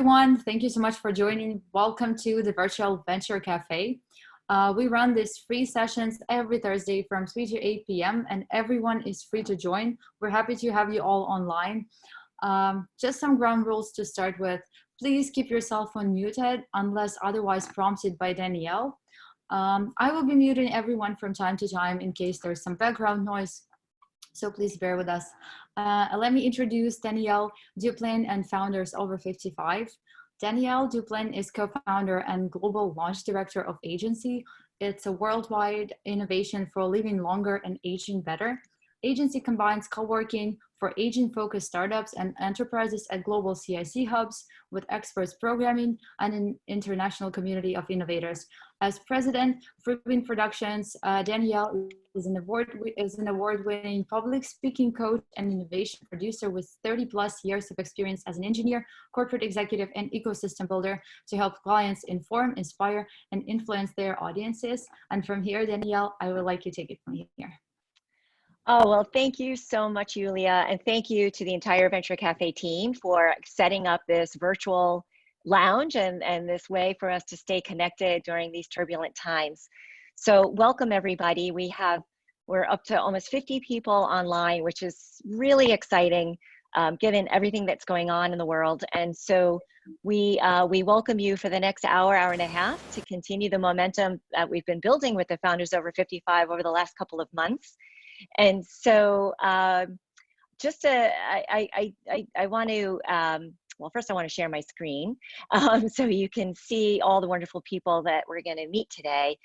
everyone. Thank you so much for joining. Welcome to the Virtual Venture Cafe. We run these free sessions every Thursday from 3 to 8 p.m. and everyone is free to join. We're happy to have you all online. Just some ground rules to start with. Please keep your cell phone muted unless otherwise prompted by Danielle. I will be muting everyone from time to time in case there's some background noise, so please bear with us. Let me introduce Danielle Duplin and founders over 55. Danielle Duplin is co-founder and global launch director of Agency. It's a worldwide innovation for living longer and aging better. Agency combines co-working for aging-focused startups and enterprises at global CIC hubs with experts programming and an international community of innovators. As president for Fruitwin Productions, Danielle is an award-winning public speaking coach and innovation producer with 30+ years of experience as an engineer, corporate executive, and ecosystem builder to help clients inform, inspire, and influence their audiences. And from here, Danielle, I would like you to take it from here. Oh, well, thank you so much, Julia. And thank you to the entire Venture Cafe team for setting up this virtual lounge and this way for us to stay connected during these turbulent times. So welcome, everybody. We're up to almost 50 people online, which is really exciting, given everything that's going on in the world. And so we welcome you for the next hour, hour and a half to continue the momentum that we've been building with the Founders Over 55 over the last couple of months. And so I want to, well, first I want to share my screen so you can see all the wonderful people that we're going to meet today.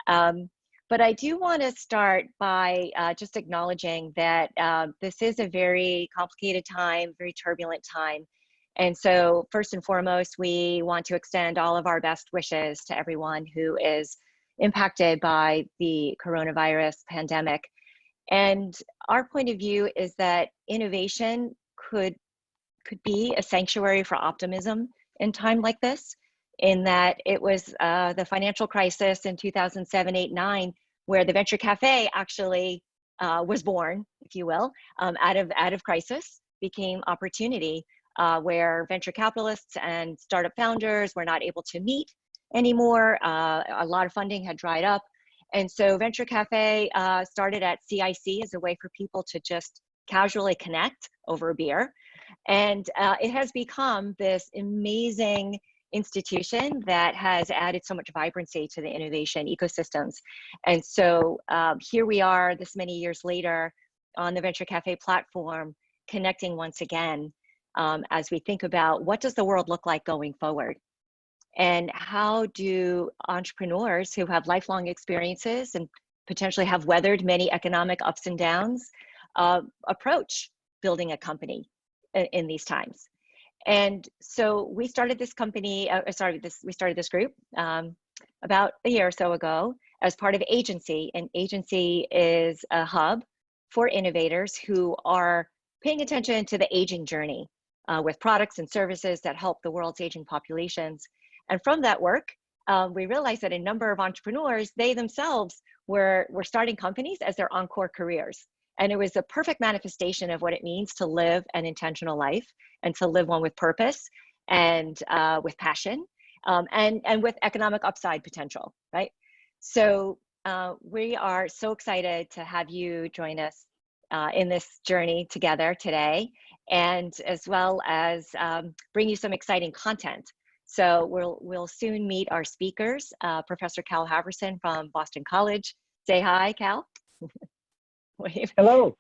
But I do want to start by just acknowledging that this is a very complicated time, very turbulent time. And so first and foremost, we want to extend all of our best wishes to everyone who is impacted by the coronavirus pandemic. And our point of view is that innovation could be a sanctuary for optimism in time like this, in that it was the financial crisis in 2007, 8, 9, where the Venture Cafe actually was born, if you will, out of crisis, became opportunity, where venture capitalists and startup founders were not able to meet anymore. A lot of funding had dried up. And so Venture Cafe started at CIC as a way for people to just casually connect over a beer. And it has become this amazing institution that has added so much vibrancy to the innovation ecosystems. And so here we are this many years later on the Venture Cafe platform, connecting once again as we think about what does the world look like going forward? And how do entrepreneurs who have lifelong experiences and potentially have weathered many economic ups and downs approach building a company in these times? And so we started this company, we started this group about a year or so ago as part of Agency. And Agency is a hub for innovators who are paying attention to the aging journey with products and services that help the world's aging populations. And from that work, we realized that a number of entrepreneurs, they themselves were starting companies as their encore careers. And it was a perfect manifestation of what it means to live an intentional life and to live one with purpose and with passion and with economic upside potential, right? So we are so excited to have you join us in this journey together today, and as well as bring you some exciting content. So we'll soon meet our speakers, Professor Cal Halvorsen from Boston College. Say hi, Cal. Hello.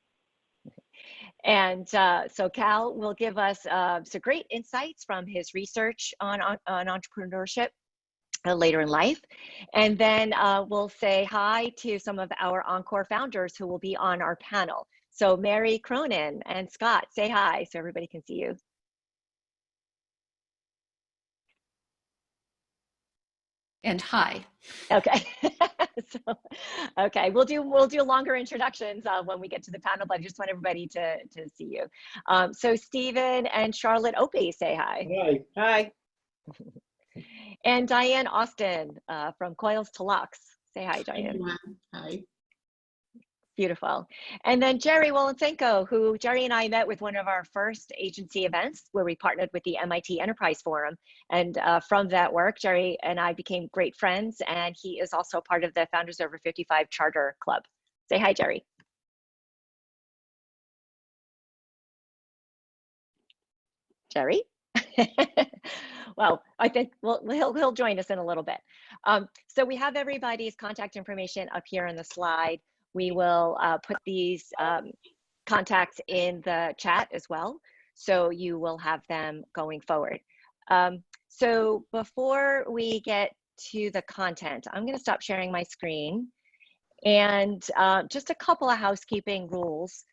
And so Cal will give us some great insights from his research on entrepreneurship later in life. And then we'll say hi to some of our Encore founders who will be on our panel. So Mary, Cronin, and Scott, say hi so everybody can see you. And hi. Okay. Okay, we'll do longer introductions when we get to the panel, but I just want everybody to see you. So Stephen and Charlotte Opie, say hi. Hi. Hi. And Dianne Austin from Coils to Locs. Say hi, Dianne. Hi. Beautiful. And then Jerry Wolonsenko, who Jerry and I met with one of our first agency events where we partnered with the MIT Enterprise Forum. And from that work, Jerry and I became great friends, and he is also part of the Founders Over 55 Charter Club. Say hi, Jerry. Jerry? Well, I think he'll join us in a little bit. So we have everybody's contact information up here on the slide. We will put these contacts in the chat as well, so you will have them going forward. So before we get to the content, I'm going to stop sharing my screen. And just a couple of housekeeping rules,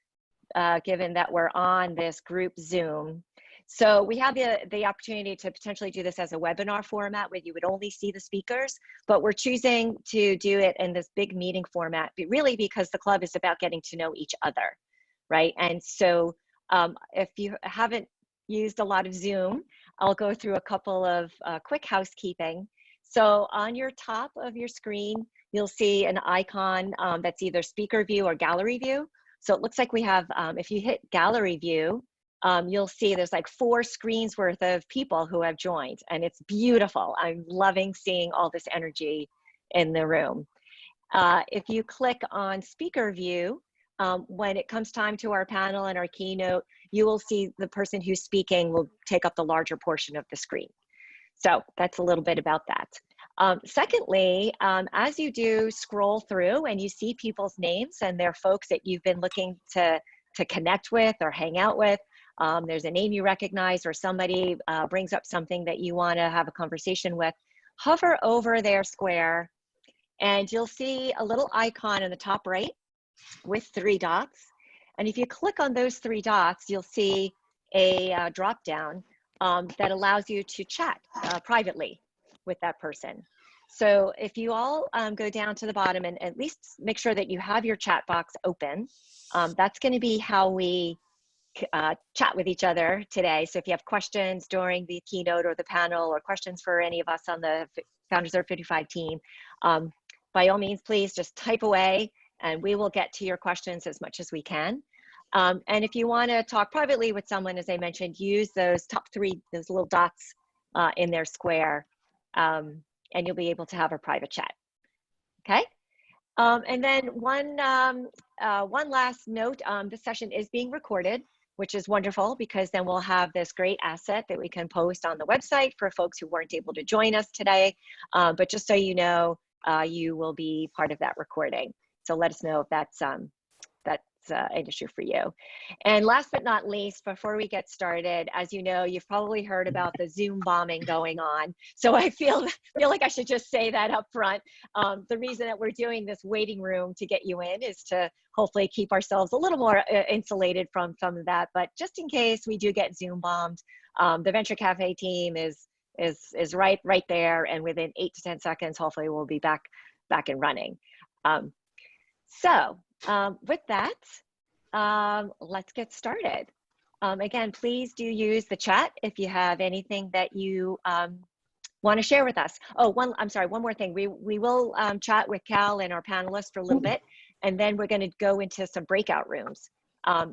given that we're on this group Zoom. So we have the opportunity to potentially do this as a webinar format where you would only see the speakers, but we're choosing to do it in this big meeting format, really because the club is about getting to know each other, right? And so if you haven't used a lot of Zoom, I'll go through a couple of quick housekeeping. So on your top of your screen, you'll see an icon that's either speaker view or gallery view. So it looks like we have, if you hit gallery view, you'll see there's like 4 screens worth of people who have joined, and it's beautiful. I'm loving seeing all this energy in the room. If you click on speaker view, when it comes time to our panel and our keynote, you will see the person who's speaking will take up the larger portion of the screen. So that's a little bit about that. Secondly, as you do scroll through and you see people's names and they're folks that you've been looking to connect with or hang out with, there's a name you recognize or somebody brings up something that you want to have a conversation with, hover over their square and you'll see a little icon in the top right with 3 dots. And if you click on those 3 dots, you'll see a drop down that allows you to chat privately with that person. So if you all go down to the bottom and at least make sure that you have your chat box open, that's going to be how we chat with each other today. So if you have questions during the keynote or the panel or questions for any of us on the Founders Over 55 team, by all means, please just type away and we will get to your questions as much as we can. And if you want to talk privately with someone, as I mentioned, use those top 3, those little dots in their square, and you'll be able to have a private chat. Okay. And then one last note, this session is being recorded, which is wonderful because then we'll have this great asset that we can post on the website for folks who weren't able to join us today. But just so you know, you will be part of that recording. So let us know if that's an issue for you. And last but not least, before we get started, as you know, you've probably heard about the Zoom bombing going on. So I feel like I should just say that up front. The reason that we're doing this waiting room to get you in is to hopefully keep ourselves a little more insulated from some of that. But just in case we do get Zoom bombed, the Venture Cafe team is right there, and within 8 to 10 seconds, hopefully we'll be back and running. With that, let's get started. Again, please do use the chat if you have anything that you want to share with us. Oh, I'm sorry, one more thing. We will chat with Cal and our panelists for a little bit, and then we're going to go into some breakout rooms.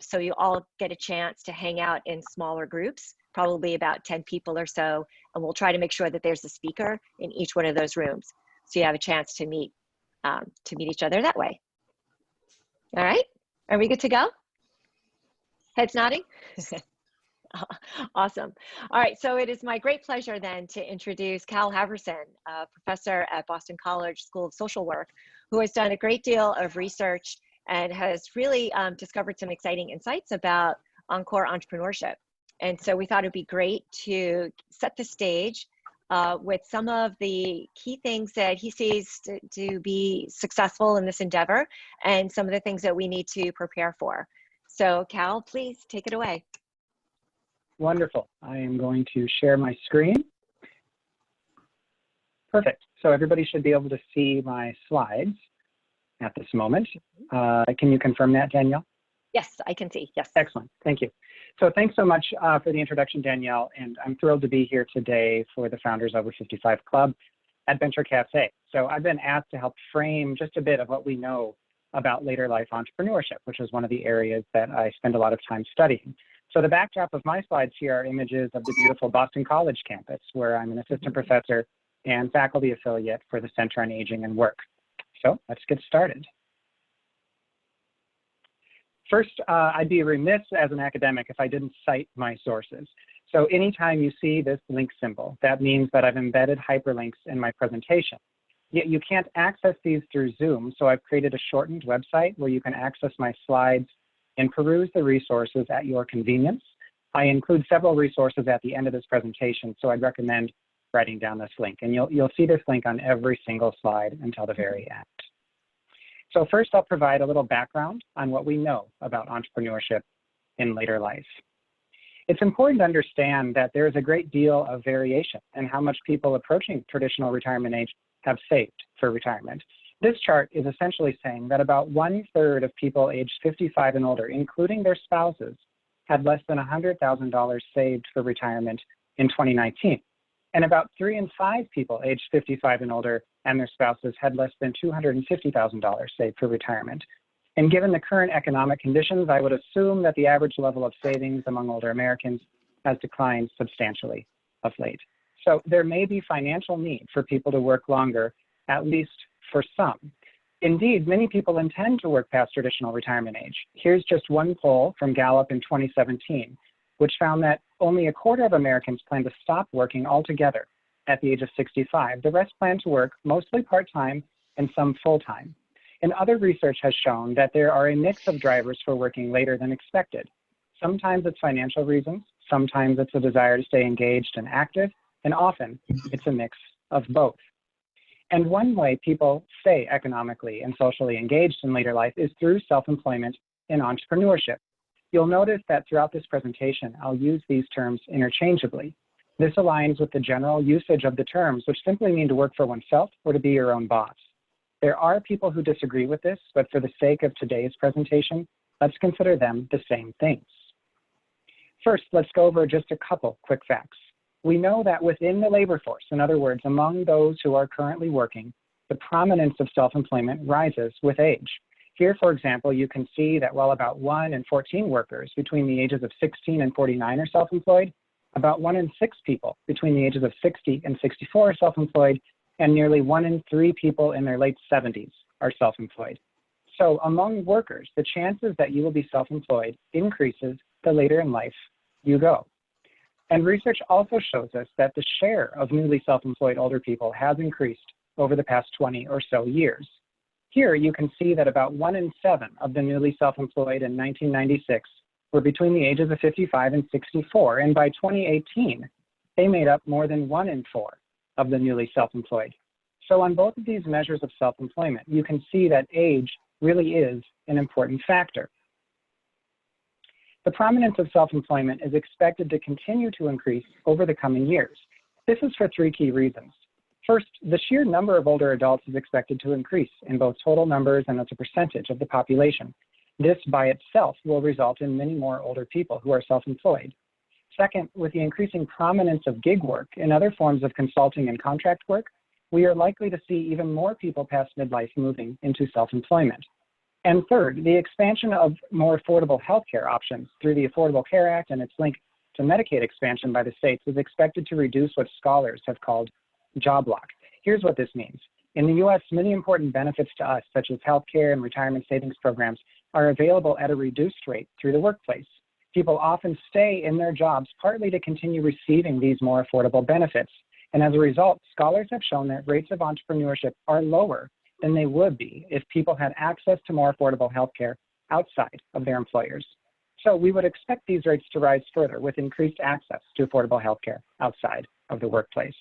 So you all get a chance to hang out in smaller groups, probably about 10 people or so, and we'll try to make sure that there's a speaker in each one of those rooms, so you have a chance to meet each other that way. All right, are we good to go? Heads nodding? Awesome. All right, so it is my great pleasure then to introduce Cal Halvorsen, a professor at Boston College School of Social Work, who has done a great deal of research and has really discovered some exciting insights about Encore entrepreneurship. And so we thought it'd be great to set the stage with some of the key things that he sees to be successful in this endeavor and some of the things that we need to prepare for. So Cal, please take it away. Wonderful. I am going to share my screen. Perfect. So everybody should be able to see my slides at this moment. Can you confirm that, Danielle? Yes, I can see. Yes. Excellent. Thank you. So thanks so much for the introduction, Danielle. And I'm thrilled to be here today for the Founders Over 55 Club at Venture Cafe. So I've been asked to help frame just a bit of what we know about later life entrepreneurship, which is one of the areas that I spend a lot of time studying. So the backdrop of my slides here are images of the beautiful Boston College campus, where I'm an assistant professor and faculty affiliate for the Center on Aging and Work. So let's get started. First, I'd be remiss as an academic if I didn't cite my sources. So anytime you see this link symbol, that means that I've embedded hyperlinks in my presentation. Yet you can't access these through Zoom, so I've created a shortened website where you can access my slides and peruse the resources at your convenience. I include several resources at the end of this presentation, so I'd recommend writing down this link. And you'll see this link on every single slide until the very end. So first, I'll provide a little background on what we know about entrepreneurship in later life. It's important to understand that there is a great deal of variation in how much people approaching traditional retirement age have saved for retirement. This chart is essentially saying that about 1/3 of people aged 55 and older, including their spouses, had less than $100,000 saved for retirement in 2019. And about 3 in 5 people aged 55 and older and their spouses had less than $250,000 saved for retirement. And given the current economic conditions, I would assume that the average level of savings among older Americans has declined substantially of late. So there may be financial need for people to work longer, at least for some. Indeed, many people intend to work past traditional retirement age. Here's just one poll from Gallup in 2017, which found that only 1/4 of Americans plan to stop working altogether at the age of 65. The rest plan to work mostly part-time and some full-time. And other research has shown that there are a mix of drivers for working later than expected. Sometimes it's financial reasons, sometimes it's a desire to stay engaged and active, and often it's a mix of both. And one way people stay economically and socially engaged in later life is through self-employment and entrepreneurship. You'll notice that throughout this presentation, I'll use these terms interchangeably. This aligns with the general usage of the terms, which simply mean to work for oneself or to be your own boss. There are people who disagree with this, but for the sake of today's presentation, let's consider them the same things. First, let's go over just a couple quick facts. We know that within the labor force, in other words, among those who are currently working, the prominence of self-employment rises with age. Here, for example, you can see that while about 1 in 14 workers between the ages of 16 and 49 are self-employed, about 1 in 6 people between the ages of 60 and 64 are self-employed, and nearly 1 in 3 people in their late 70s are self-employed. So among workers, the chances that you will be self-employed increases the later in life you go. And research also shows us that the share of newly self-employed older people has increased over the past 20 or so years. Here you can see that about 1 in 7 of the newly self-employed in 1996 were between the ages of 55 and 64, and by 2018, they made up more than 1 in 4 of the newly self-employed. So on both of these measures of self-employment, you can see that age really is an important factor. The prominence of self-employment is expected to continue to increase over the coming years. This is for 3 key reasons. First, the sheer number of older adults is expected to increase in both total numbers and as a percentage of the population. This by itself will result in many more older people who are self-employed. Second, with the increasing prominence of gig work and other forms of consulting and contract work, we are likely to see even more people past midlife moving into self-employment. And third, the expansion of more affordable healthcare options through the Affordable Care Act and its link to Medicaid expansion by the states is expected to reduce what scholars have called job lock. Here's what this means. In the US, many important benefits to us, such as healthcare and retirement savings programs, are available at a reduced rate through the workplace. People often stay in their jobs partly to continue receiving these more affordable benefits. And as a result, scholars have shown that rates of entrepreneurship are lower than they would be if people had access to more affordable healthcare outside of their employers. So we would expect these rates to rise further with increased access to affordable healthcare outside of the workplace.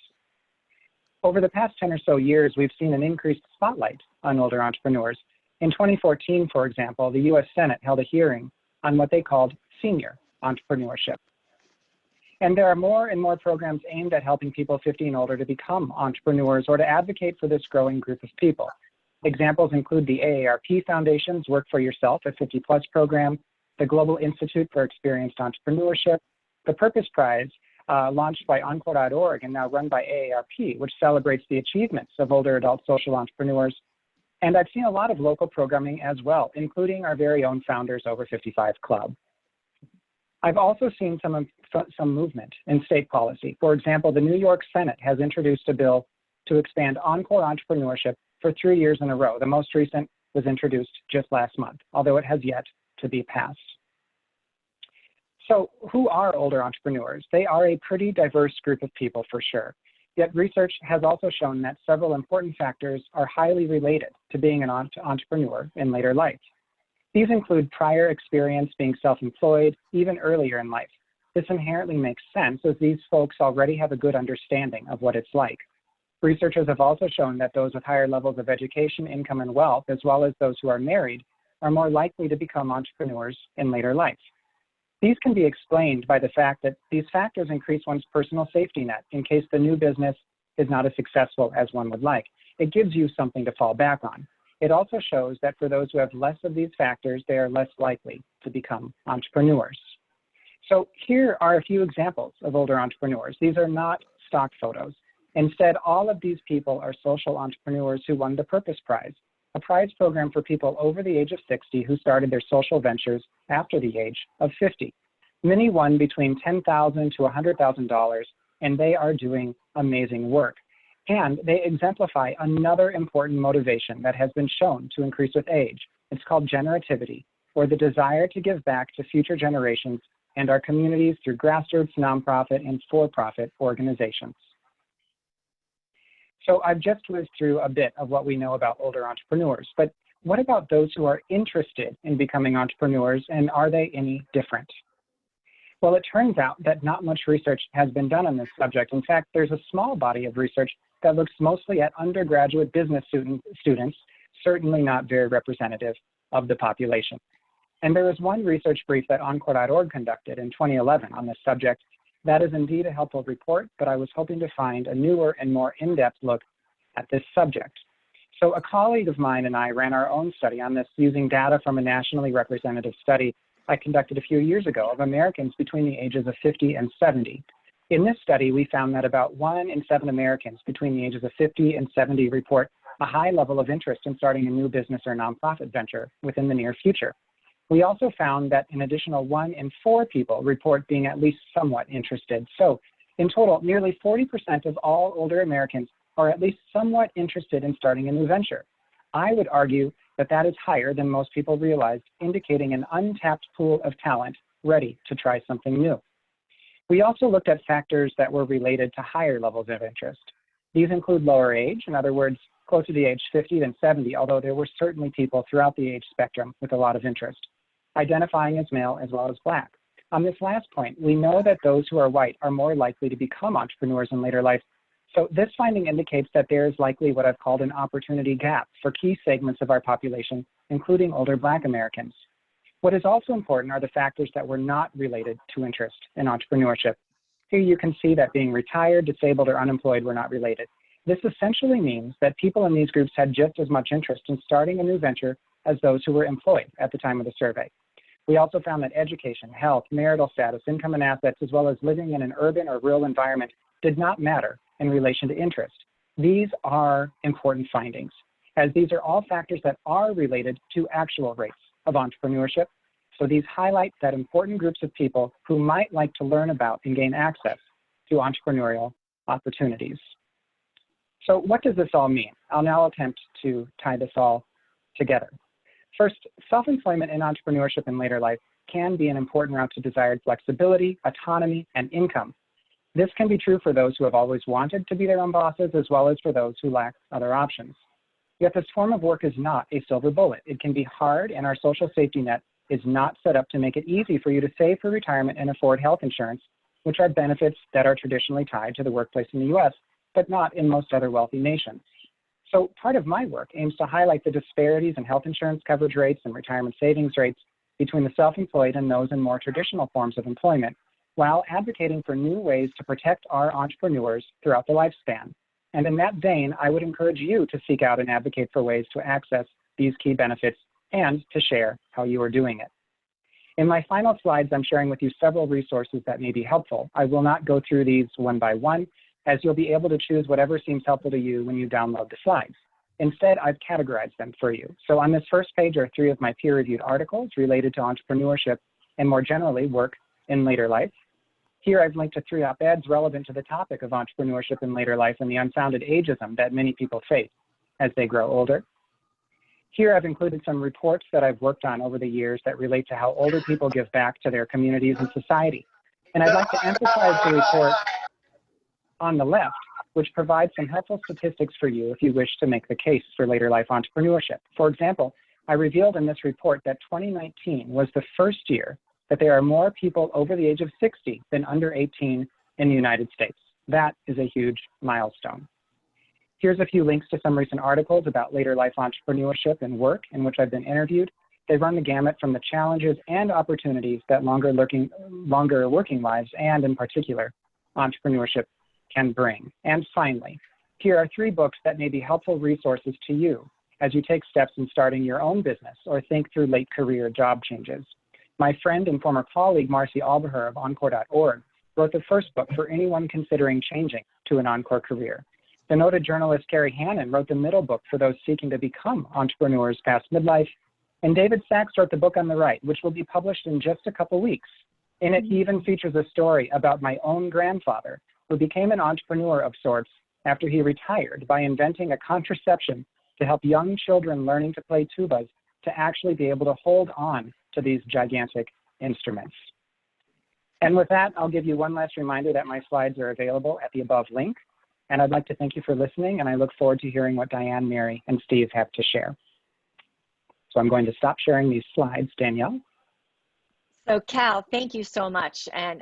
Over the past 10 or so years, we've seen an increased spotlight on older entrepreneurs. In 2014, for example, the US Senate held a hearing on what they called senior entrepreneurship. And there are more and more programs aimed at helping people 50 and older to become entrepreneurs or to advocate for this growing group of people. Examples include the AARP Foundation's Work for Yourself at 50 Plus program, the Global Institute for Experienced Entrepreneurship, the Purpose Prize, launched by Encore.org and now run by AARP, which celebrates the achievements of older adult social entrepreneurs, And I've seen a lot of local programming as well, including our very own Founders Over 55 Club. I've also seen some movement in state policy. For example, the New York Senate has introduced a bill to expand Encore entrepreneurship for 3 years in a row. The most recent was introduced just last month, although it has yet to be passed. So who are older entrepreneurs? They are a pretty diverse group of people for sure. Yet research has also shown that several important factors are highly related to being an entrepreneur in later life. These include prior experience being self-employed, even earlier in life. This inherently makes sense as these folks already have a good understanding of what it's like. Researchers have also shown that those with higher levels of education, income, and wealth, as well as those who are married, are more likely to become entrepreneurs in later life. These can be explained by the fact that these factors increase one's personal safety net in case the new business is not as successful as one would like. It gives you something to fall back on. It also shows that for those who have less of these factors, they are less likely to become entrepreneurs. So here are a few examples of older entrepreneurs. These are not stock photos. Instead, all of these people are social entrepreneurs who won the Purpose Prize, a prize program for people over the age of 60 who started their social ventures after the age of 50. Many won between $10,000 to $100,000, and they are doing amazing work. And they exemplify another important motivation that has been shown to increase with age. It's called generativity, or the desire to give back to future generations and our communities through grassroots, nonprofit, and for-profit organizations. So I've just whizzed through a bit of what we know about older entrepreneurs, but what about those who are interested in becoming entrepreneurs, and are they any different? Well, it turns out that not much research has been done on this subject. In fact, there's a small body of research that looks mostly at undergraduate business students, certainly not very representative of the population. And there was one research brief that Encore.org conducted in 2011 on this subject. That is indeed a helpful report, but I was hoping to find a newer and more in-depth look at this subject. So a colleague of mine and I ran our own study on this using data from a nationally representative study I conducted a few years ago of Americans between the ages of 50 and 70. In this study, we found that about 1 in 7 Americans between the ages of 50 and 70 report a high level of interest in starting a new business or nonprofit venture within the near future. We also found that an additional 1 in 4 people report being at least somewhat interested. So in total, nearly 40% of all older Americans are at least somewhat interested in starting a new venture. I would argue that that is higher than most people realize, indicating an untapped pool of talent ready to try something new. We also looked at factors that were related to higher levels of interest. These include lower age, in other words, closer to the age 50 than 70, although there were certainly people throughout the age spectrum with a lot of interest, identifying as male as well as Black. On this last point, we know that those who are white are more likely to become entrepreneurs in later life. So this finding indicates that there is likely what I've called an opportunity gap for key segments of our population, including older Black Americans. What is also important are the factors that were not related to interest in entrepreneurship. Here you can see that being retired, disabled, or unemployed were not related. This essentially means that people in these groups had just as much interest in starting a new venture as those who were employed at the time of the survey. We also found that education, health, marital status, income and assets, as well as living in an urban or rural environment did not matter in relation to interest. These are important findings, as these are all factors that are related to actual rates of entrepreneurship. So these highlight that important groups of people who might like to learn about and gain access to entrepreneurial opportunities. So what does this all mean? I'll now attempt to tie this all together. First, self-employment and entrepreneurship in later life can be an important route to desired flexibility, autonomy, and income. This can be true for those who have always wanted to be their own bosses, as well as for those who lack other options. Yet this form of work is not a silver bullet. It can be hard, and our social safety net is not set up to make it easy for you to save for retirement and afford health insurance, which are benefits that are traditionally tied to the workplace in the US, but not in most other wealthy nations. So part of my work aims to highlight the disparities in health insurance coverage rates and retirement savings rates between the self-employed and those in more traditional forms of employment, while advocating for new ways to protect our entrepreneurs throughout the lifespan. And in that vein, I would encourage you to seek out and advocate for ways to access these key benefits and to share how you are doing it. In my final slides, I'm sharing with you several resources that may be helpful. I will not go through these one by one, as you'll be able to choose whatever seems helpful to you when you download the slides. Instead, I've categorized them for you. So on this first page are 3 of my peer-reviewed articles related to entrepreneurship and more generally work in later life. Here I've linked to 3 op-eds relevant to the topic of entrepreneurship in later life and the unfounded ageism that many people face as they grow older. Here I've included some reports that I've worked on over the years that relate to how older people give back to their communities and society. And I'd like to emphasize the report on the left, which provides some helpful statistics for you if you wish to make the case for later life entrepreneurship. For example, I revealed in this report that 2019 was the first year that there are more people over the age of 60 than under 18 in the United States. That is a huge milestone. Here's a few links to some recent articles about later life entrepreneurship and work in which I've been interviewed. They run the gamut from the challenges and opportunities that longer working lives and in particular entrepreneurship can bring. And finally, here are 3 books that may be helpful resources to you as you take steps in starting your own business or think through late career job changes. My friend and former colleague, Marci of Encore.org, wrote the first book for anyone considering changing to an Encore career. The noted journalist Carrie wrote the middle book for those seeking to become entrepreneurs past midlife. And David Sachs wrote the book on the right, which will be published in just a couple weeks. In it, he even features a story about my own grandfather, who became an entrepreneur of sorts after he retired by inventing a contraception to help young children learning to play tubas to actually be able to hold on to these gigantic instruments. And with that, I'll give you one last reminder that my slides are available at the above link. And I'd like to thank you for listening, and I look forward to hearing what Dianne, Mary, and Steve have to share. So I'm going to stop sharing these slides. Danielle? So Cal, thank you so much. And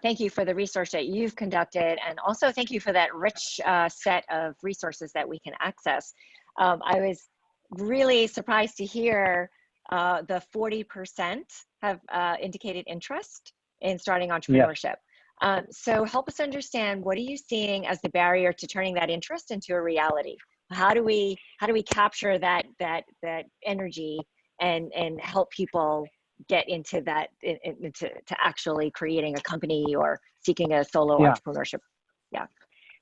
thank you for the research that you've conducted. And also thank you for that rich set of resources that we can access. I was really surprised to hear the 40% have indicated interest in starting entrepreneurship. Yes. So help us understand, what are you seeing as the barrier to turning that interest into a reality? How do we capture that energy and help people get into that, into actually creating a company or seeking a solo entrepreneurship? Yeah.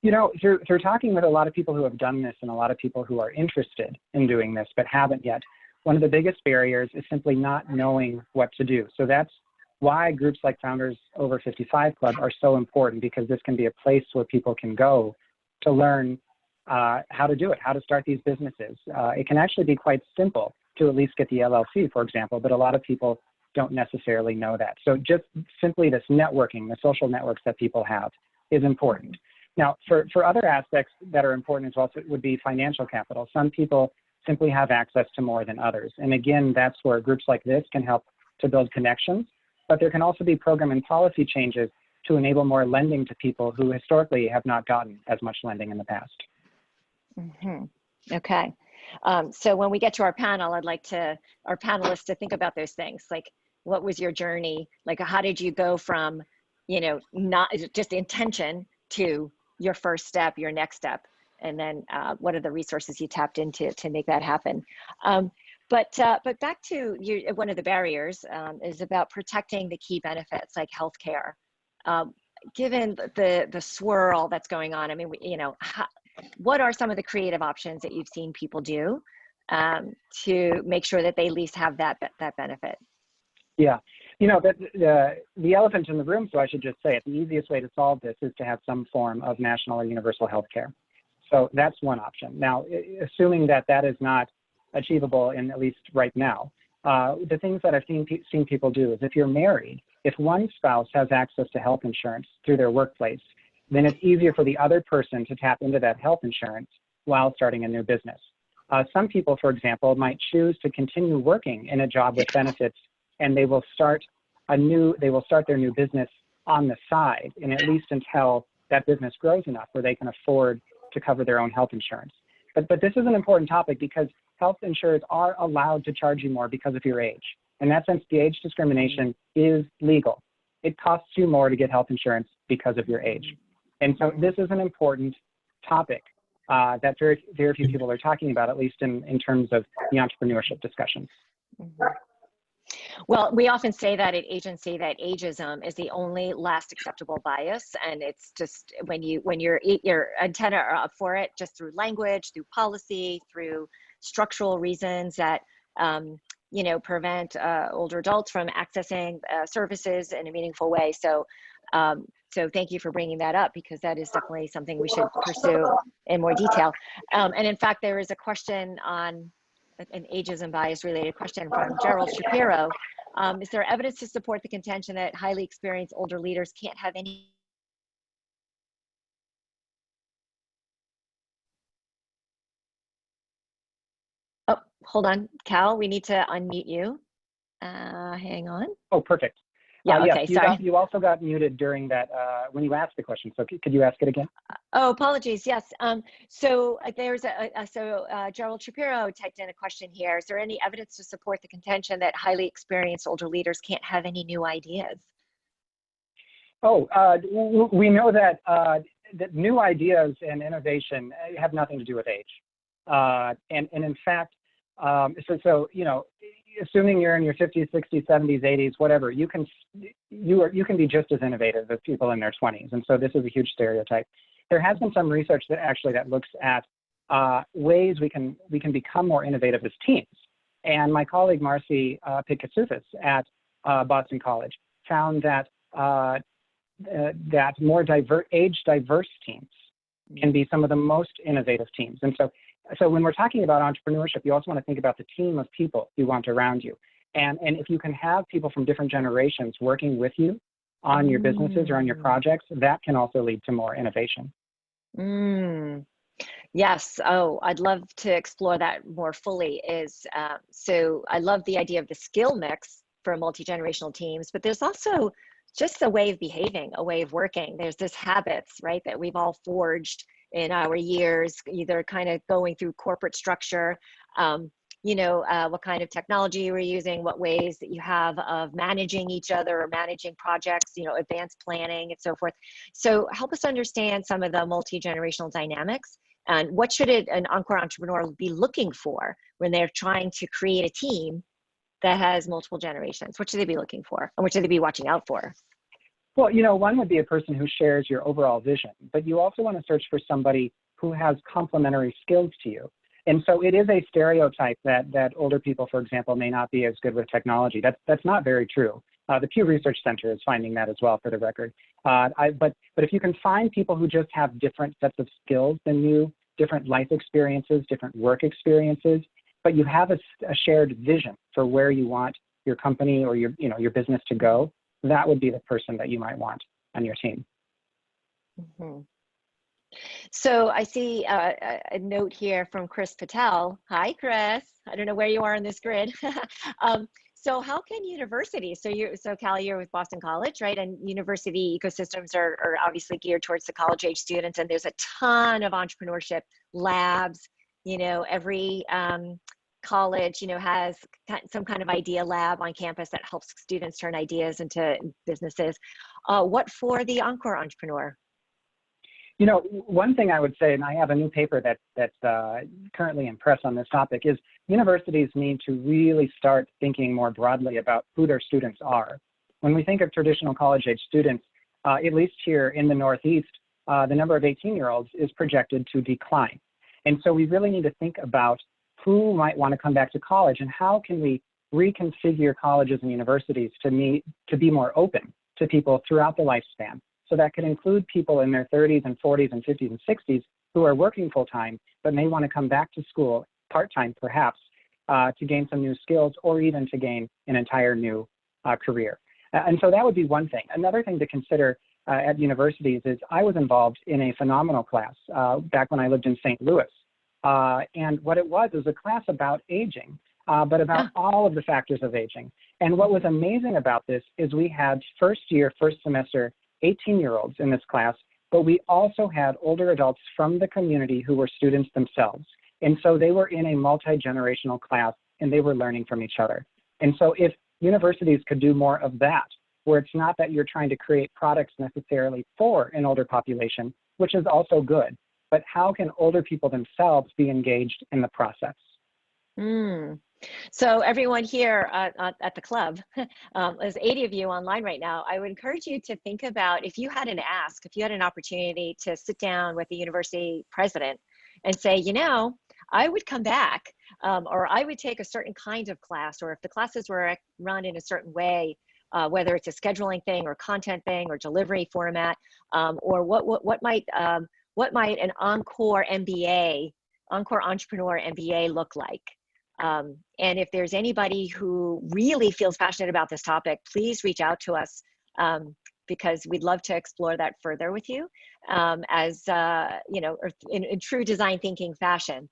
You know, through talking with a lot of people who have done this and a lot of people who are interested in doing this but haven't yet, one of the biggest barriers is simply not knowing what to do. So that's why groups like Founders Over 55 Club are so important, because this can be a place where people can go to learn how to do it, how to start these businesses. It can actually be quite simple to at least get the LLC, for example, but a lot of people don't necessarily know that. So just simply this networking, the social networks that people have, is important. Now, for other aspects that are important as well, it would be financial capital. Some people simply have access to more than others. And again, that's where groups like this can help to build connections. But there can also be program and policy changes to enable more lending to people who historically have not gotten as much lending in the past. Mm-hmm. Okay. So when we get to our panel, I'd like our panelists to think about those things. Like, what was your journey? Like, how did you go from, not just intention to your first step, your next step? And then what are the resources you tapped into to make that happen? But back to one of the barriers is about protecting the key benefits like healthcare. Given the swirl that's going on, I mean, what are some of the creative options that you've seen people do to make sure that they at least have that benefit? Yeah, the elephant in the room, so I should just say it, the easiest way to solve this is to have some form of national or universal health care. So that's one option. Now, assuming that is not achievable in at least right now, the things that I've seen people do is, if you're married, if one spouse has access to health insurance through their workplace, then it's easier for the other person to tap into that health insurance while starting a new business. Some people, for example, might choose to continue working in a job with benefits, and they will start their new business on the side, and at least until that business grows enough where they can afford to cover their own health insurance. But this is an important topic, because health insurers are allowed to charge you more because of your age. In that sense, the age discrimination is legal. It costs you more to get health insurance because of your age. And so this is an important topic that very, very few people are talking about, at least in terms of the entrepreneurship discussions. Mm-hmm. Well, we often say that at agency that ageism is the only last acceptable bias, and it's just when your antenna are up for it, just through language, through policy, through structural reasons that prevent older adults from accessing services in a meaningful way. So, so thank you for bringing that up, because that is definitely something we should pursue in more detail. And in fact, there is a question on an ageism bias related question from Gerald Shapiro. Is there evidence to support the contention that highly experienced older leaders can't have any? Oh, hold on, Cal, we need to unmute you. Hang on. Oh, perfect. Yeah, okay, yes, sorry. You also got muted during that, when you asked the question. So could you ask it again? Oh, apologies, yes. So there's Gerald Shapiro typed in a question here. Is there any evidence to support the contention that highly experienced older leaders can't have any new ideas? Oh, we know that, that new ideas and innovation have nothing to do with age. And in fact, assuming you're in your 50s, 60s, 70s, 80s, whatever, you can be just as innovative as people in their 20s. And so this is a huge stereotype. There has been some research that looks at ways we can become more innovative as teams. And my colleague Marci at Boston College found that that more age-diverse teams can be some of the most innovative teams. And so when we're talking about entrepreneurship, you also want to think about the team of people you want around you. And if you can have people from different generations working with you on your businesses or on your projects, that can also lead to more innovation. Yes. Oh, I'd love to explore that more fully. So I love the idea of the skill mix for multi-generational teams, but there's also just a way of behaving, a way of working. There's this habits, right, that we've all forged in our years, either kind of going through corporate structure, what kind of technology we're using, what ways that you have of managing each other or managing projects, advanced planning and so forth. So help us understand some of the multi-generational dynamics, and what should an Encore entrepreneur be looking for when they're trying to create a team that has multiple generations? What should they be looking for, and what should they be watching out for? Well, one would be a person who shares your overall vision, but you also want to search for somebody who has complementary skills to you. And so it is a stereotype that older people, for example, may not be as good with technology. That's not very true. The Pew Research Center is finding that as well, for the record. But if you can find people who just have different sets of skills than you, different life experiences, different work experiences, but you have a shared vision for where you want your company or your business to go, that would be the person that you might want on your team. Mm-hmm. So I see a note here from Chris Patel. Hi, Chris. I don't know where you are on this grid. So how can universities, so Cal, you're with Boston College, right? And university ecosystems are obviously geared towards the college age students, and there's a ton of entrepreneurship labs. Every college, has some kind of idea lab on campus that helps students turn ideas into businesses. What for the Encore entrepreneur? One thing I would say, and I have a new paper that's currently in press on this topic, is universities need to really start thinking more broadly about who their students are. When we think of traditional college-age students, at least here in the Northeast, the number of 18-year-olds is projected to decline. And so we really need to think about who might want to come back to college, and how can we reconfigure colleges and universities to be more open to people throughout the lifespan. So that could include people in their 30s and 40s and 50s and 60s who are working full-time, but may want to come back to school part-time perhaps to gain some new skills, or even to gain an entire new career. And so that would be one thing. Another thing to consider at universities is I was involved in a phenomenal class back when I lived in St. Louis. And what it was a class about aging, but about all of the factors of aging. And what was amazing about this is we had first semester 18-year-olds in this class, but we also had older adults from the community who were students themselves. And so they were in a multi-generational class, and they were learning from each other. And so if universities could do more of that, where it's not that you're trying to create products necessarily for an older population, which is also good, but how can older people themselves be engaged in the process? So everyone here at the club, there's 80 of you online right now. I would encourage you to think about if you had an ask, if you had an opportunity to sit down with the university president and say, you know, I would come back, or I would take a certain kind of class, or if the classes were run in a certain way, whether it's a scheduling thing or content thing or delivery format, or what might an Encore MBA, Encore Entrepreneur MBA look like? And if there's anybody who really feels passionate about this topic, please reach out to us, because we'd love to explore that further with you, as you know, in true design thinking fashion.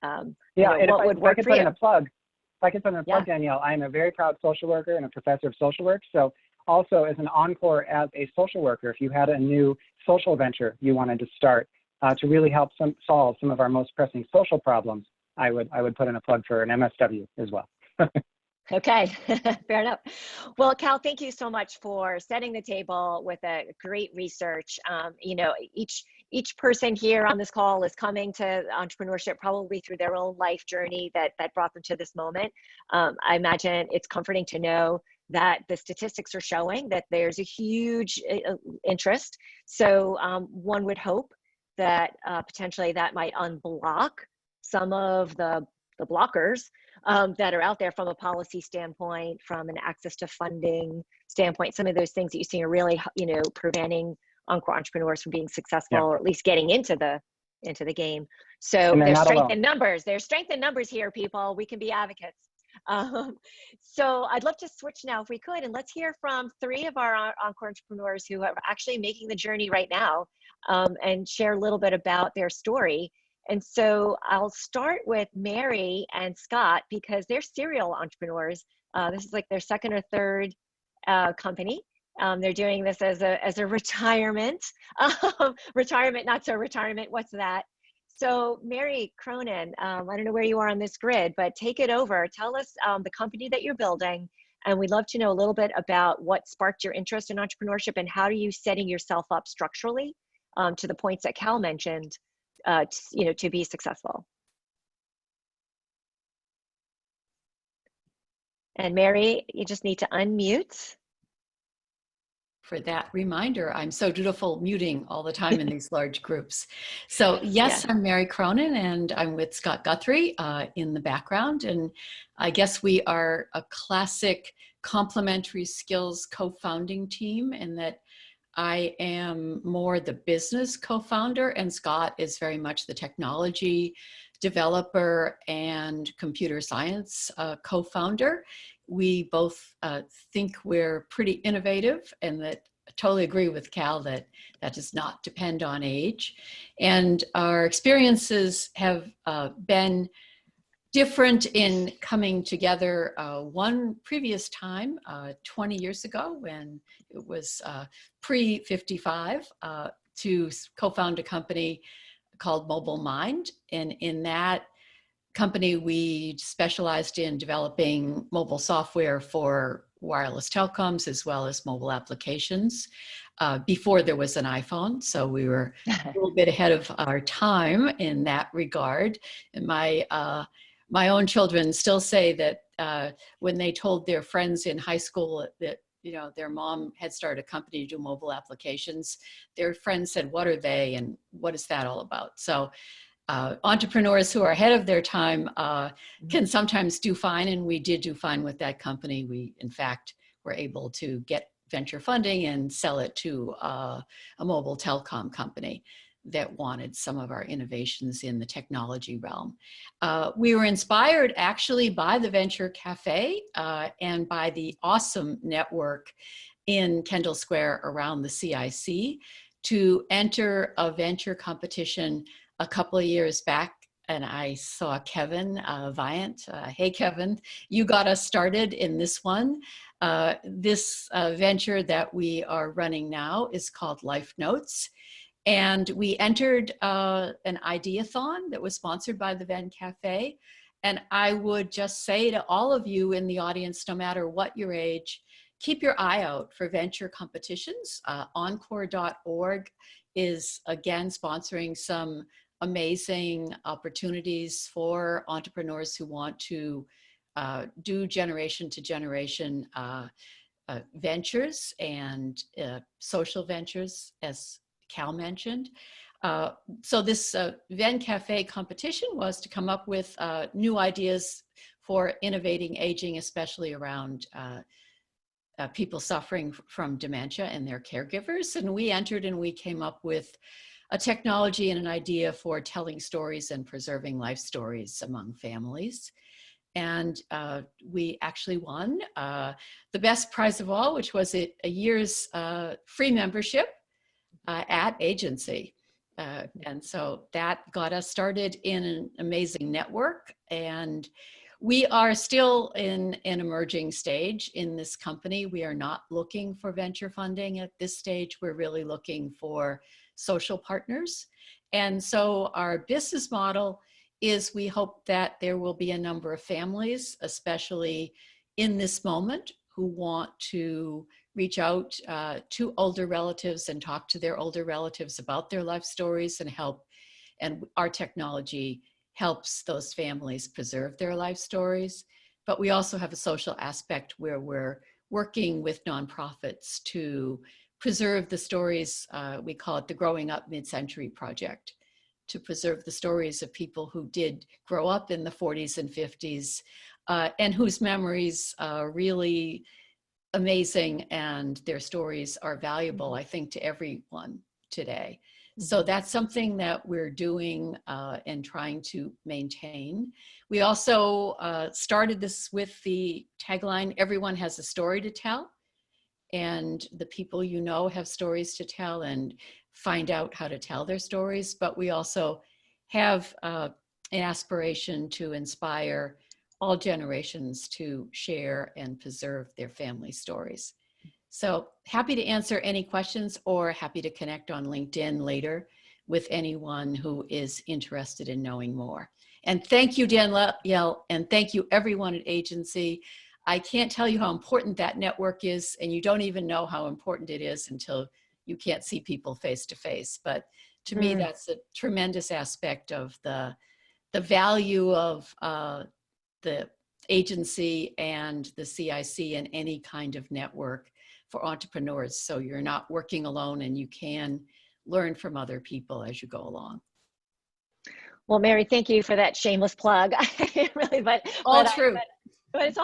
Yeah, you know, and if I could put in a plug, Danielle, I'm a very proud social worker and a professor of social work. So also as an Encore, as a social worker, if you had a new social venture you wanted to start to really help solve some of our most pressing social problems, I would put in a plug for an MSW as well. Okay, fair enough. Well, Cal, thank you so much for setting the table with a great research. You know, each person here on this call is coming to entrepreneurship probably through their own life journey that brought them to this moment. I imagine it's comforting to know that the statistics are showing that there's a huge interest. So one would hope that potentially that might unblock some of the blockers that are out there from a policy standpoint, from an access to funding standpoint. Some of those things that you see are really, you know, preventing Encore entrepreneurs from being successful, or at least getting into the game. So there's strength in numbers. There's strength in numbers here, people. We can be advocates. So I'd love to switch now if we could, and let's hear from 3 of our Encore entrepreneurs who are actually making the journey right now, and share a little bit about their story. And so I'll start with Mary and Scott, because they're serial entrepreneurs. This is like their second or third company. They're doing this as a retirement, retirement, not so retirement. What's that? So Mary Cronin, I don't know where you are on this grid, but take it over. Tell us the company that you're building. And we'd love to know a little bit about what sparked your interest in entrepreneurship, and how are you setting yourself up structurally to the points that Cal mentioned, you know, to be successful. And Mary, you just need to unmute. For that reminder, I'm so dutiful muting all the time in these large groups. So yes, I'm Mary Cronin, and I'm with Scott Guthery in the background. And I guess we are a classic complementary skills co-founding team, in that I am more the business co-founder, and Scott is very much the technology developer and computer science co-founder. We both think we're pretty innovative, and that I totally agree with Cal that that does not depend on age. And our experiences have been different in coming together one previous time 20 years ago, when it was pre-55, to co-found a company called Mobile Mind. And in that company, we specialized in developing mobile software for wireless telecoms as well as mobile applications before there was an iPhone. So we were a little bit ahead of our time in that regard. And my own children still say that when they told their friends in high school that, you know, their mom had started a company to do mobile applications, their friends said, "What are they, and what is that all about?" So entrepreneurs who are ahead of their time can sometimes do fine, and we did do fine with that company. We, in fact, were able to get venture funding and sell it to a mobile telecom company that wanted some of our innovations in the technology realm. We were inspired actually by the Venture Cafe and by the awesome network in Kendall Square around the CIC to enter a venture competition a couple of years back. And I saw Kevin Viant. Hey, Kevin, you got us started in this one. This venture that we are running now is called Life-Notes. And we entered an ideathon that was sponsored by the Venn Cafe. And I would just say to all of you in the audience, no matter what your age, keep your eye out for venture competitions. Encore.org is again sponsoring some amazing opportunities for entrepreneurs who want to do generation to generation ventures and social ventures, as Cal mentioned. So this Ven Cafe competition was to come up with new ideas for innovating aging, especially around people suffering from dementia and their caregivers. And we entered and we came up with a technology and an idea for telling stories and preserving life stories among families. And we actually won the best prize of all, which was a year's free membership at agency. And so that got us started in an amazing network. And we are still in an emerging stage in this company. We are not looking for venture funding at this stage. We're really looking for social partners. And so our business model is we hope that there will be a number of families, especially in this moment, who want to reach out to older relatives and talk to their older relatives about their life stories and help. And our technology helps those families preserve their life stories. But we also have a social aspect where we're working with nonprofits to preserve the stories. We call it the Growing Up Mid-Century Project, to preserve the stories of people who did grow up in the 40s and 50s and whose memories are really amazing, and their stories are valuable, I think, to everyone today. So that's something that we're doing and trying to maintain. We also started this with the tagline, everyone has a story to tell, and the people you know have stories to tell, and find out how to tell their stories. But we also have an aspiration to inspire all generations to share and preserve their family stories. So happy to answer any questions, or happy to connect on LinkedIn later with anyone who is interested in knowing more. And thank you, Danielle, and thank you everyone at agency. I can't tell you how important that network is, and you don't even know how important it is until you can't see people face to face. But to me, that's a tremendous aspect of the value of the agency and the CIC and any kind of network for entrepreneurs. So you're not working alone, and you can learn from other people as you go along. Well, Mary, thank you for that shameless plug. Really, but it's all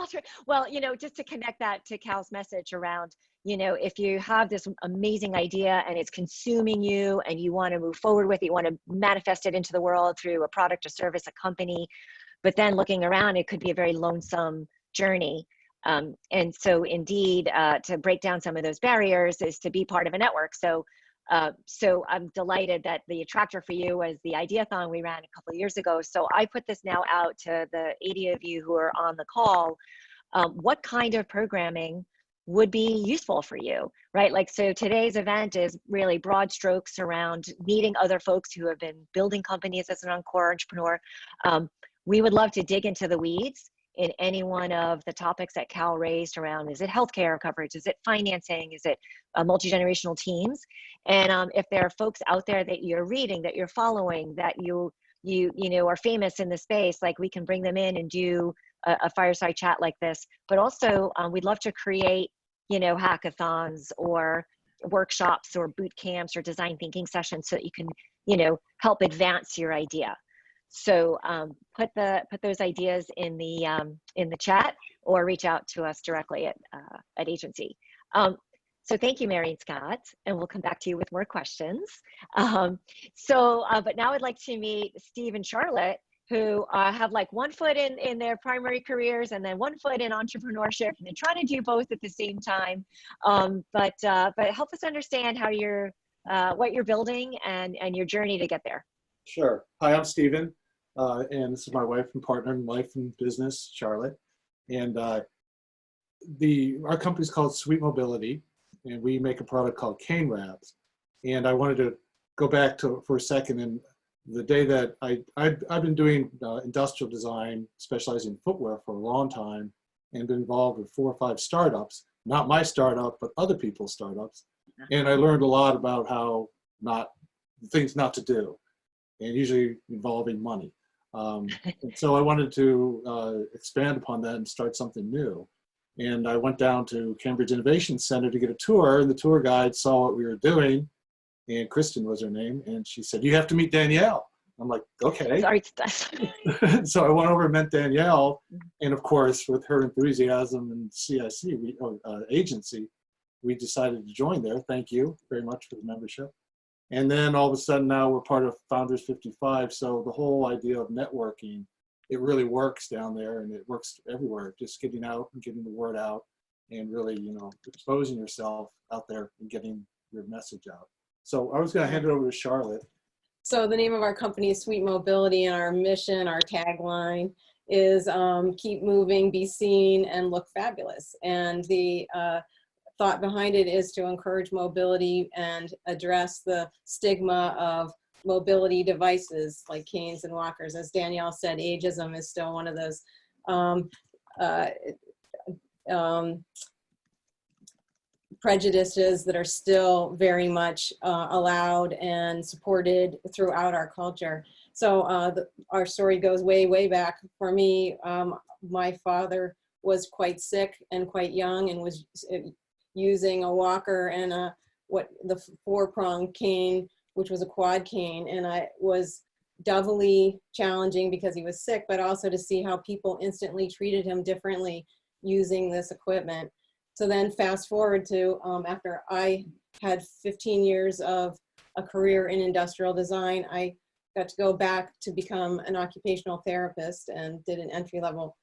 true. Well, you know, just to connect that to Cal's message around, you know, if you have this amazing idea and it's consuming you and you want to move forward with it, you want to manifest it into the world through a product, a service, a company, but then looking around, it could be a very lonesome journey. And so indeed, to break down some of those barriers is to be part of a network. So I'm delighted that the attractor for you was the Ideathon we ran a couple of years ago. So I put this now out to the 80 of you who are on the call. What kind of programming would be useful for you, right? Like, so today's event is really broad strokes around meeting other folks who have been building companies as an Encore entrepreneur. We would love to dig into the weeds in any one of the topics that Cal raised around, is it healthcare coverage? Is it financing? Is it multi-generational teams? And if there are folks out there that you're reading, that you're following, that you know are famous in the space, like we can bring them in and do a fireside chat like this. But also we'd love to create, you know, hackathons or workshops or boot camps or design thinking sessions so that you can, you know, help advance your idea. So put those ideas in the chat, or reach out to us directly at agency. So thank you, Mary and Scott, and we'll come back to you with more questions. But now I'd like to meet Steve and Charlotte, who have like one foot in their primary careers and then one foot in entrepreneurship, and they're trying to do both at the same time. But help us understand how you're what you're building and your journey to get there. Sure. Hi, I'm Steven, and this is my wife and partner in life and business, Charlotte. And our company's called SweetMobility, and we make a product called cane wraps. And I wanted to go back for a second. And the day that I've been doing industrial design, specializing in footwear for a long time, and been involved with 4 or 5 startups, not my startup, but other people's startups. And I learned a lot about how things not to do, and usually involving money. And so I wanted to expand upon that and start something new. And I went down to Cambridge Innovation Center to get a tour, and the tour guide saw what we were doing, and Kristen was her name, and she said, "You have to meet Danielle." I'm like, okay. Sorry. So I went over and met Danielle, and of course, with her enthusiasm and CIC agency, we decided to join there. Thank you very much for the membership. And then all of a sudden now we're part of Founders 55. So the whole idea of networking, it really works down there, and it works everywhere. Just getting out and getting the word out, and really, exposing yourself out there and getting your message out. So I was going to hand it over to Charlotte. So the name of our company is SweetMobility, and our mission, our tagline is keep moving, be seen, and look fabulous. And the thought behind it is to encourage mobility and address the stigma of mobility devices like canes and walkers. As Danielle said, ageism is still one of those prejudices that are still very much allowed and supported throughout our culture. So our story goes way, way back. For me, my father was quite sick and quite young, and was using a walker and the four-prong cane, which was a quad cane, and I was doubly challenging because he was sick, but also to see how people instantly treated him differently using this equipment. So then fast forward to after I had 15 years of a career in industrial design, I got to go back to become an occupational therapist and did an entry-level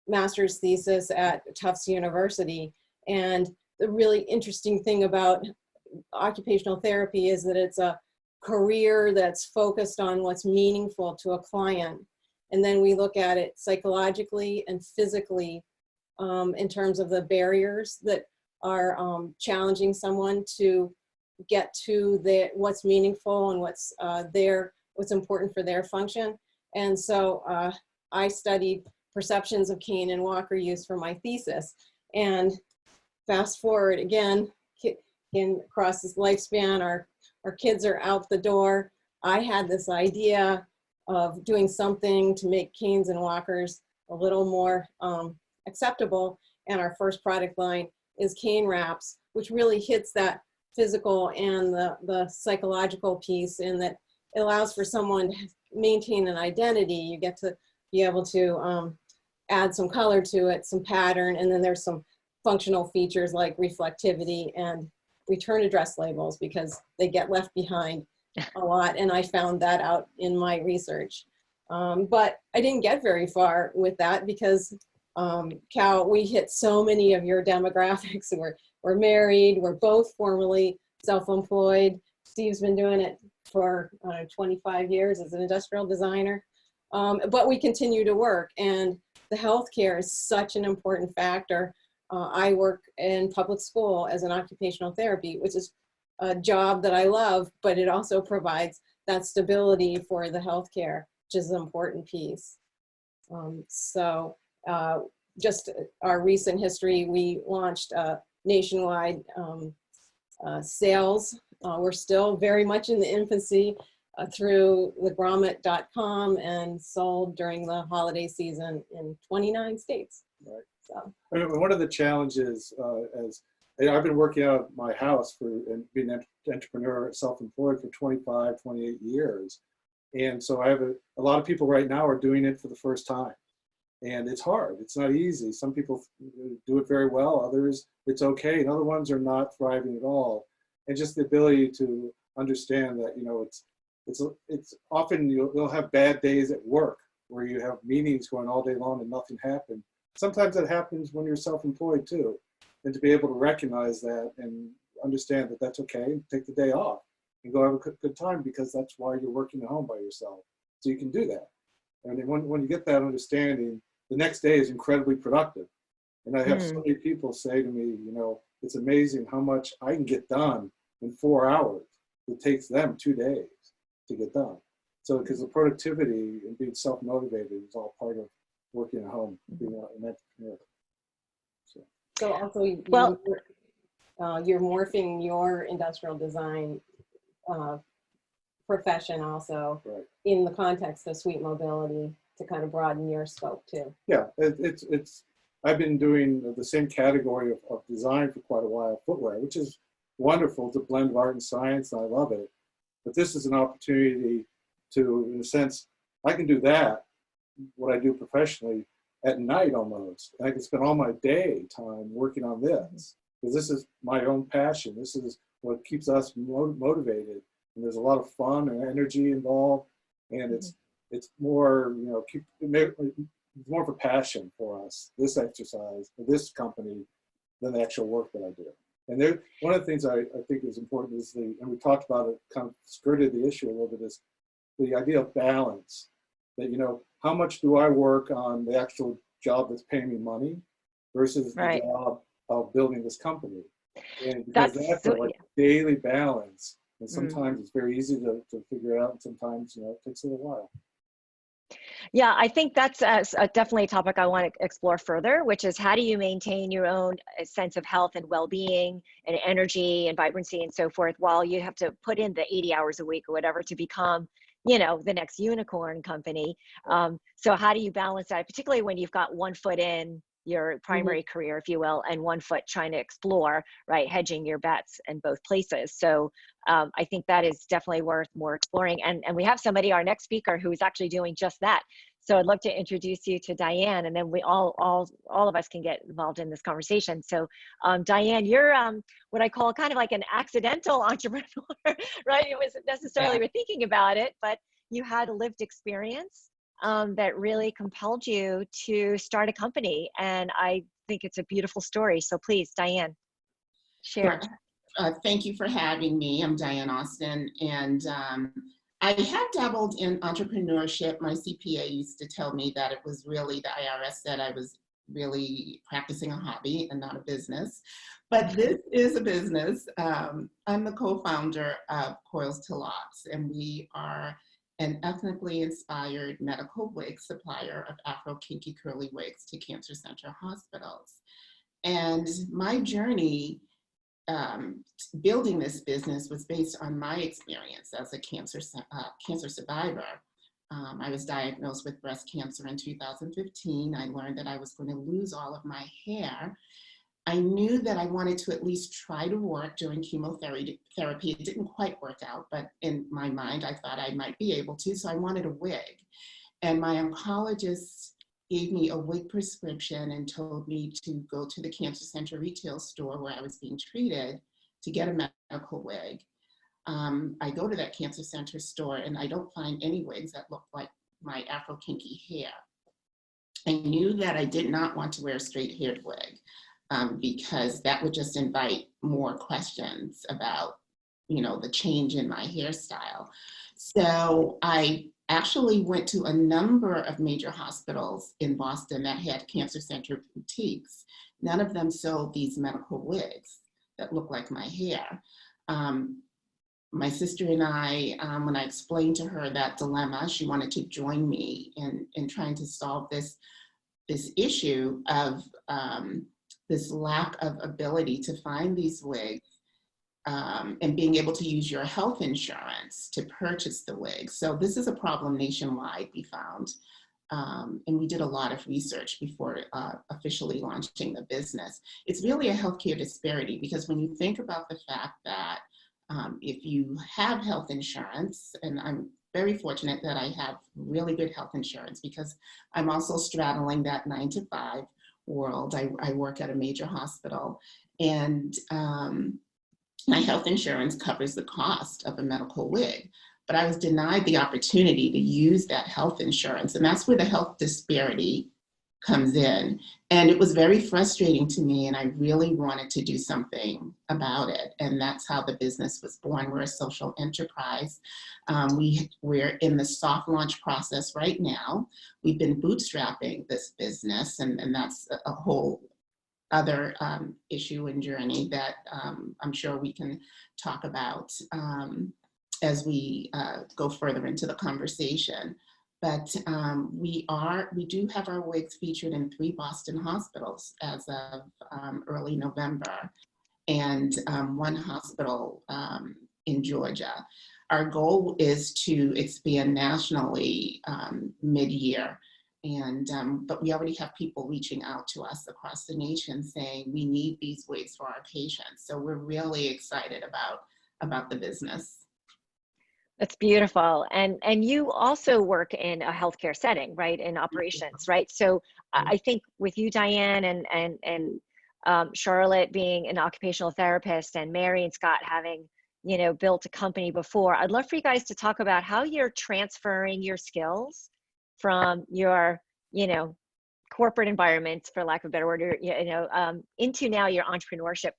master's thesis at Tufts University. And the really interesting thing about occupational therapy is that it's a career that's focused on what's meaningful to a client. And then we look at it psychologically and physically in terms of the barriers that are challenging someone to get to what's meaningful and what's important for their function. And so I studied perceptions of cane and walker use for my thesis. And fast forward again, across this lifespan, our kids are out the door. I had this idea of doing something to make canes and walkers a little more acceptable. And our first product line is cane wraps, which really hits that physical and the psychological piece, in that it allows for someone to maintain an identity. You get to be able to add some color to it, some pattern, and then there's some functional features like reflectivity and return address labels, because they get left behind a lot, and I found that out in my research. But I didn't get very far with that because, Cal, we hit so many of your demographics. We're married, we're both formerly self-employed. Steve's been doing it for 25 years as an industrial designer. But we continue to work, and the healthcare is such an important factor. I work in public school as an occupational therapy, which is a job that I love, but it also provides that stability for the healthcare, which is an important piece. Just our recent history, we launched nationwide sales. We're still very much in the infancy through the Gamut.com, and sold during the holiday season in 29 states. Right. So. I mean, one of the challenges, as I've been working out of my house and being an entrepreneur, self-employed for 25, 28 years. And so I have a lot of people right now are doing it for the first time. And it's hard, it's not easy. Some people do it very well, others it's okay, and other ones are not thriving at all. And just the ability to understand that, it's often you'll have bad days at work where you have meetings going all day long and nothing happened. Sometimes that happens when you're self-employed too. And to be able to recognize that and understand that that's okay, take the day off and go have a good time, because that's why you're working at home by yourself. So you can do that. And then when you get that understanding, the next day is incredibly productive. And I have so many people say to me, it's amazing how much I can get done in 4 hours. It takes them 2 days to get done. So because the productivity and being self-motivated is all part of working at home, being an entrepreneur. So also, you're morphing your industrial design profession also in the context of SweetMobility to kind of broaden your scope too. Yeah, I've been doing the same category of design for quite a while, footwear, which is wonderful. It's a blend of art and science, and I love it. But this is an opportunity to, in a sense, I can do that, what I do professionally, at night almost. And I can spend all my day time working on this, because this is my own passion. This is what keeps us motivated. And there's a lot of fun and energy involved. And it's more, you know, it's more of a passion for us, this exercise, for this company, than the actual work that I do. And one of the things I think is important is and we talked about it, kind of skirted the issue a little bit, is the idea of balance. That, you know, how much do I work on the actual job that's paying me money versus the job of building this company? And because that's a daily balance. And sometimes it's very easy to figure it out, and sometimes, you know, it takes a little while. Yeah, I think that's definitely a topic I want to explore further, which is how do you maintain your own sense of health and well-being and energy and vibrancy and so forth, while you have to put in the 80 hours a week or whatever to become, you know, the next unicorn company. So how do you balance that, particularly when you've got one foot in your primary career, if you will, and one foot trying to explore, right, hedging your bets in both places. So I think that is definitely worth more exploring. And we have somebody, our next speaker, who is actually doing just that. So I'd love to introduce you to Dianne, and then we all of us can get involved in this conversation. So Dianne, you're what I call kind of like an accidental entrepreneur, right? It wasn't necessarily we're thinking about it, but you had a lived experience that really compelled you to start a company. And I think it's a beautiful story. So please, Dianne, share. Thank you for having me. I'm Dianne Austin, and I have dabbled in entrepreneurship. My CPA used to tell me that it was really, the IRS said I was really practicing a hobby and not a business, but this is a business. I'm the co-founder of Coils to Locs, and we are an ethnically inspired medical wig supplier of Afro kinky curly wigs to cancer center hospitals. And my journey building this business was based on my experience as a cancer survivor. I was diagnosed with breast cancer in 2015. I learned that I was going to lose all of my hair. I knew that I wanted to at least try to work during chemotherapy. It didn't quite work out, but in my mind, I thought I might be able to, so I wanted a wig. And my oncologist gave me a wig prescription and told me to go to the cancer center retail store where I was being treated to get a medical wig. I go to that cancer center store and I don't find any wigs that look like my Afro kinky hair. I knew that I did not want to wear a straight haired wig because that would just invite more questions about, you know, the change in my hairstyle. So I actually went to a number of major hospitals in Boston that had cancer center boutiques. None of them sold these medical wigs that look like my hair. My sister and I, when I explained to her that dilemma, she wanted to join me in trying to solve this issue of this lack of ability to find these wigs and being able to use your health insurance to purchase the wigs. So this is a problem nationwide, we found. And we did a lot of research before officially launching the business. It's really a healthcare disparity, because when you think about the fact that if you have health insurance, and I'm very fortunate that I have really good health insurance because I'm also straddling that 9-to-5 world. I work at a major hospital, and my health insurance covers the cost of a medical wig, but I was denied the opportunity to use that health insurance. And that's where the health disparity comes in. And it was very frustrating to me, and I really wanted to do something about it. And that's how the business was born. We're a social enterprise. We're in the soft launch process right now. We've been bootstrapping this business, and that's a whole other issue and journey that I'm sure we can talk about as we go further into the conversation. But we do have our wigs featured in 3 Boston hospitals as of early November, and 1 hospital in Georgia. our goal is to expand nationally mid-year. And, but we already have people reaching out to us across the nation saying we need these wigs for our patients. So we're really excited about the business. That's beautiful. And you also work in a healthcare setting, right? In operations, right? So I think with you, Dianne, and Charlotte being an occupational therapist, and Mary and Scott having, you know, built a company before, I'd love for you guys to talk about how you're transferring your skills from your, you know, corporate environments, for lack of a better word, into now your entrepreneurship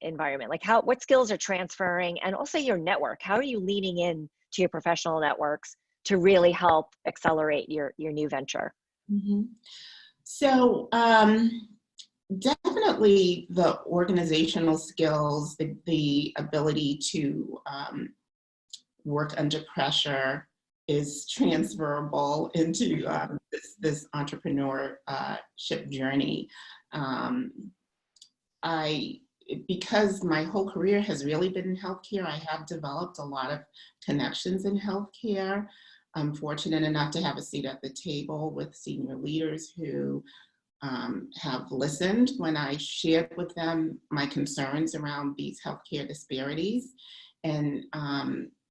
environment. Like what skills are transferring, and also your network. How are you leaning in to your professional networks to really help accelerate your new venture? Mm-hmm. So definitely the organizational skills, the ability to work under pressure is transferable into this entrepreneurship journey. Because my whole career has really been in healthcare, I have developed a lot of connections in healthcare. I'm fortunate enough to have a seat at the table with senior leaders who have listened when I shared with them my concerns around these healthcare disparities. And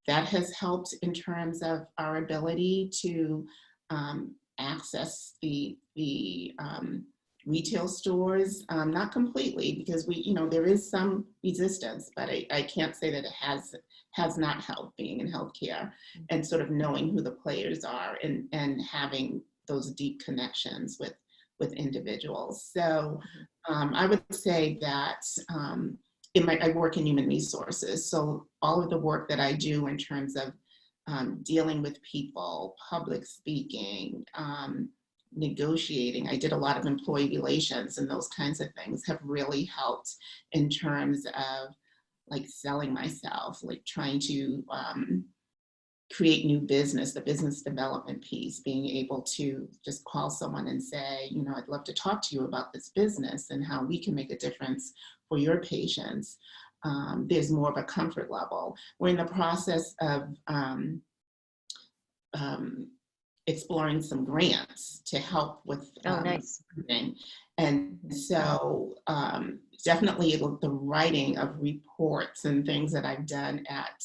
that has helped in terms of our ability to access the retail stores, not completely, because there is some resistance, but I can't say that it has not helped being in healthcare and sort of knowing who the players are and having those deep connections with individuals. So I would say that I work in human resources. So all of the work that I do in terms of dealing with people, public speaking, negotiating, I did a lot of employee relations, and those kinds of things have really helped in terms of like selling myself, like trying to create new business, the business development piece, being able to just call someone and say, I'd love to talk to you about this business and how we can make a difference for your patients. There's more of a comfort level. We're in the process of exploring some grants to help with nice. And so definitely the writing of reports and things that I've done at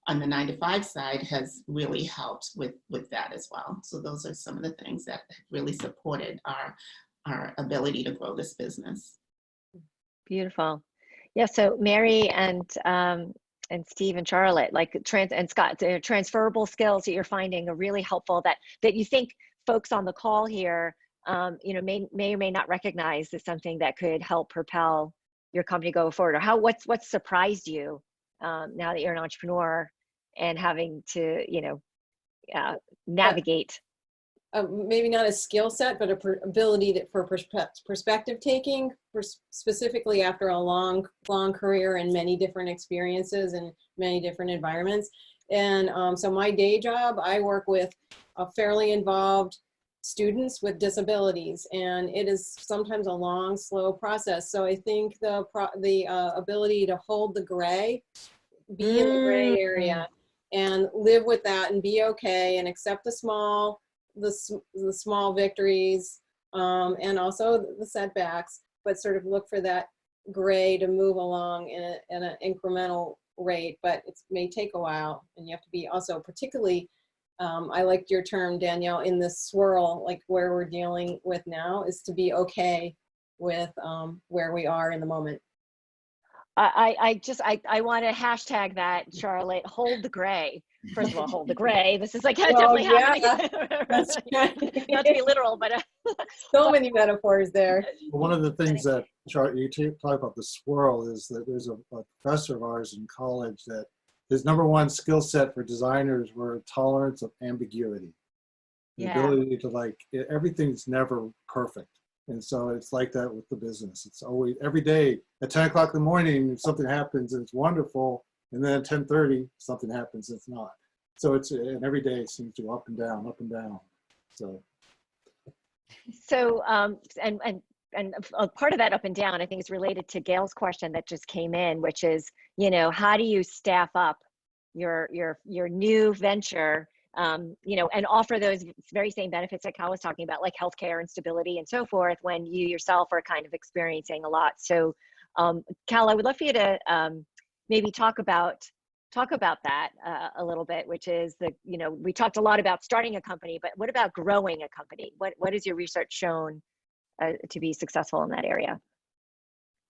on the 9-to-5 side has really helped with that as well. So those are some of the things that have really supported our ability to grow this business. Beautiful. Yeah, so Mary and Steve and Charlotte, like and Scott, transferable skills that you're finding are really helpful that you think folks on the call here, may or may not recognize as something that could help propel your company go forward, or what's surprised you now that you're an entrepreneur and having to, navigate. Maybe not a skill set, but ability for perspective taking, specifically after a long career and many different experiences and many different environments. And so my day job, I work with fairly involved students with disabilities, and it is sometimes a long, slow process. So I think the ability to hold the gray, be in the gray area, and live with that and be okay and accept the small victories, and also the setbacks, but sort of look for that gray to move along in an incremental rate, but it may take a while, and you have to be also particularly, I liked your term, Danielle, in this swirl, like where we're dealing with now, is to be okay with where we are in the moment. I want to hashtag that, Charlotte, hold the gray. First of all, hold the gray. This is like definitely happening. That's right. Not to be literal, but so many metaphors there. Well, one of the things that you talk about the swirl is that there's a professor of ours in college that his number one skill set for designers were tolerance of ambiguity. The ability to everything's never perfect. And so it's like that with the business. It's always, every day at 10 o'clock in the morning, something happens and it's wonderful. And then at 10:30, something happens, it's not. So and every day it seems to go up and down, up and down. So and a part of that up and down, I think, is related to Gail's question that just came in, which is, how do you staff up your new venture, you know, and offer those very same benefits that Cal was talking about, like healthcare and stability and so forth, when you yourself are kind of experiencing a lot. So, Cal, I would love for you to maybe talk about that a little bit, which is you know, we talked a lot about starting a company, but what about growing a company? What has your research shown to be successful in that area?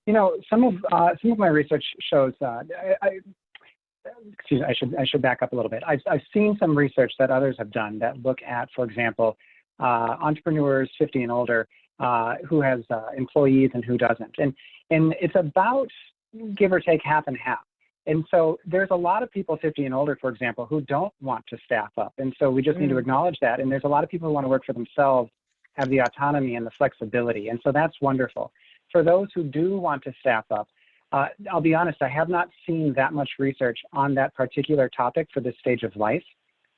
You know, some of my research shows. Excuse me, I should back up a little bit. I've seen some research that others have done that look at, for example, entrepreneurs 50 and older who has employees and who doesn't, and it's about, give or take, half and half. And so there's a lot of people 50 and older, for example, who don't want to staff up. And so we just need to acknowledge that. And there's a lot of people who want to work for themselves, have the autonomy and the flexibility. And so that's wonderful. For those who do want to staff up, I'll be honest, I have not seen that much research on that particular topic for this stage of life.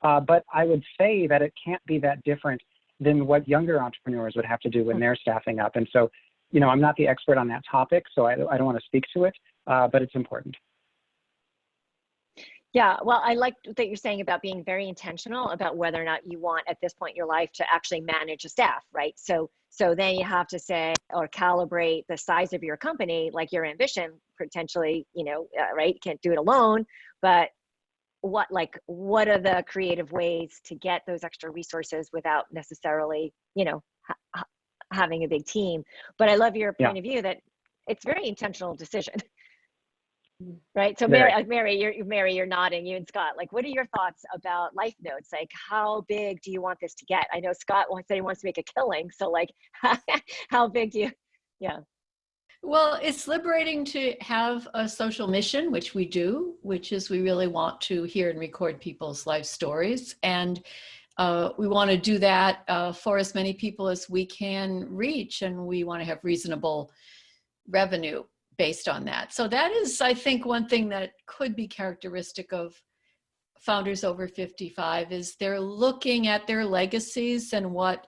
But I would say that it can't be that different than what younger entrepreneurs would have to do when they're staffing up. And so, you know, I'm not the expert on that topic, so I don't want to speak to it, but it's important. Yeah, well, I like that you're saying about being very intentional about whether or not you want at this point in your life to actually manage a staff, right? So then you have to say or calibrate the size of your company, like your ambition potentially, you know, right? You can't do it alone, but what are the creative ways to get those extra resources without necessarily, you know, having a big team? But I love your point of view that it's a very intentional decision. Right. So Mary, you're nodding, you and Scott, like, what are your thoughts about Life-Notes? Like, how big do you want this to get? I know Scott said he wants to make a killing. So like, how big do you, Well, it's liberating to have a social mission, which we do, which is we really want to hear and record people's life stories. And we want to do that for as many people as we can reach. And we want to have reasonable revenue based on that. So that is, I think, one thing that could be characteristic of founders over 55 is they're looking at their legacies and what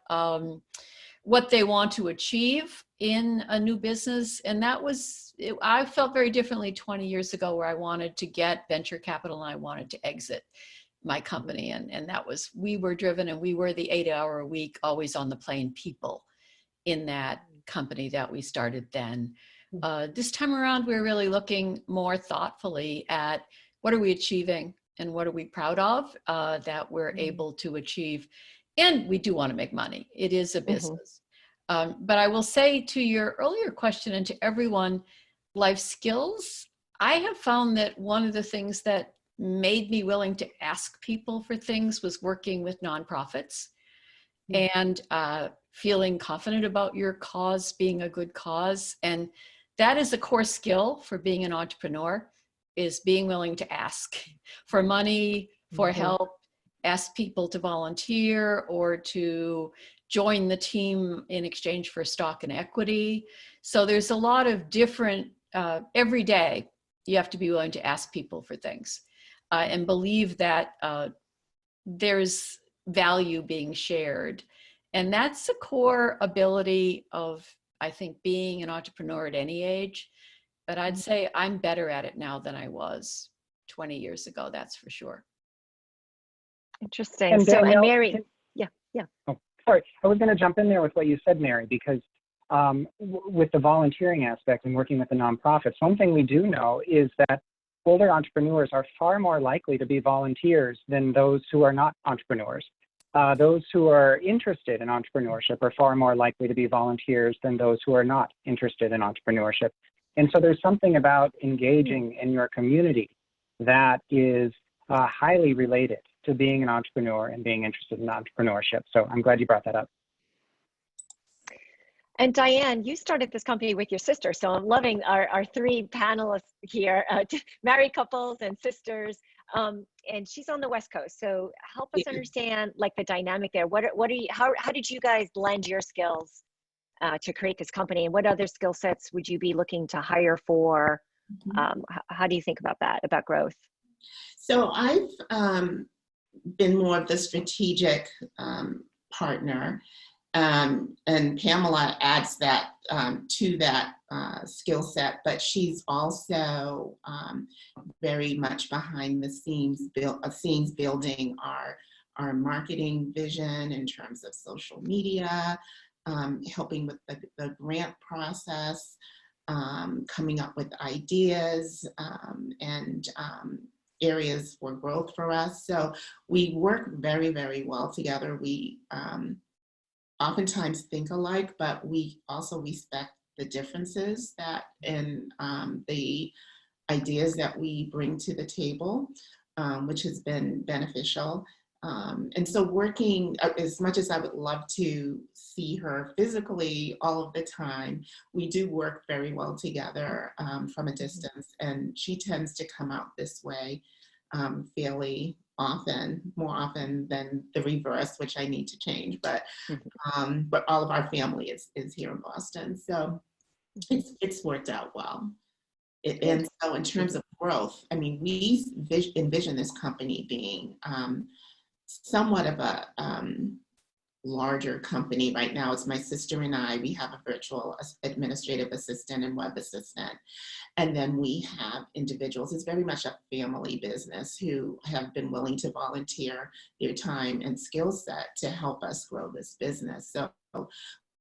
they want to achieve in a new business. And that was, I felt very differently 20 years ago, where I wanted to get venture capital and I wanted to exit my company. And that was, we were driven, and we were the 8-hour a week, always on the plane people in that company that we started then. This time around, we're really looking more thoughtfully at what are we achieving and what are we proud of that we're able to achieve. And we do want to make money. It is a business. But I will say, to your earlier question and to everyone, life skills, I have found that one of the things that made me willing to ask people for things was working with nonprofits and feeling confident about your cause being a good cause. And that is a core skill for being an entrepreneur, is being willing to ask for money, for help, ask people to volunteer or to join the team in exchange for stock and equity. So there's a lot of different, every day you have to be willing to ask people for things and believe that there's value being shared. And that's a core ability of, I think, being an entrepreneur at any age. But I'd say I'm better at it now than I was 20 years ago, that's for sure. Interesting. And so, Danielle, and Mary, Oh, sorry, I was going to jump in there with what you said, Mary, because with the volunteering aspect and working with the nonprofits, one thing we do know is that older entrepreneurs are far more likely to be volunteers than those who are not entrepreneurs. Those who are interested in entrepreneurship are far more likely to be volunteers than those who are not interested in entrepreneurship. And so there's something about engaging in your community that is highly related to being an entrepreneur and being interested in entrepreneurship. So I'm glad you brought that up. And Dianne, you started this company with your sister. So I'm loving our three panelists here, married couples and sisters. And she's on the West Coast. So help us understand like the dynamic there. How did you guys blend your skills to create this company? And what other skill sets would you be looking to hire for? How do you think about that, about growth? So I've been more of the strategic partner. And Pamela adds that to that skill set, but she's also very much behind the scenes, building our marketing vision in terms of social media, helping with the grant process, coming up with ideas and areas for growth for us. So we work very, very well together. We oftentimes think alike, but we also respect the differences that in the ideas that we bring to the table, which has been beneficial. And so working, as much as I would love to see her physically all of the time, we do work very well together from a distance, and she tends to come out this way fairly often, more often than the reverse, which I need to change, but all of our family is here in Boston. So it's worked out well. And so in terms of growth, I mean, we envision this company being somewhat of a larger company. Right now, it's my sister and I. We have a virtual administrative assistant and web assistant. And then we have individuals. It's very much a family business who have been willing to volunteer their time and skill set to help us grow this business. So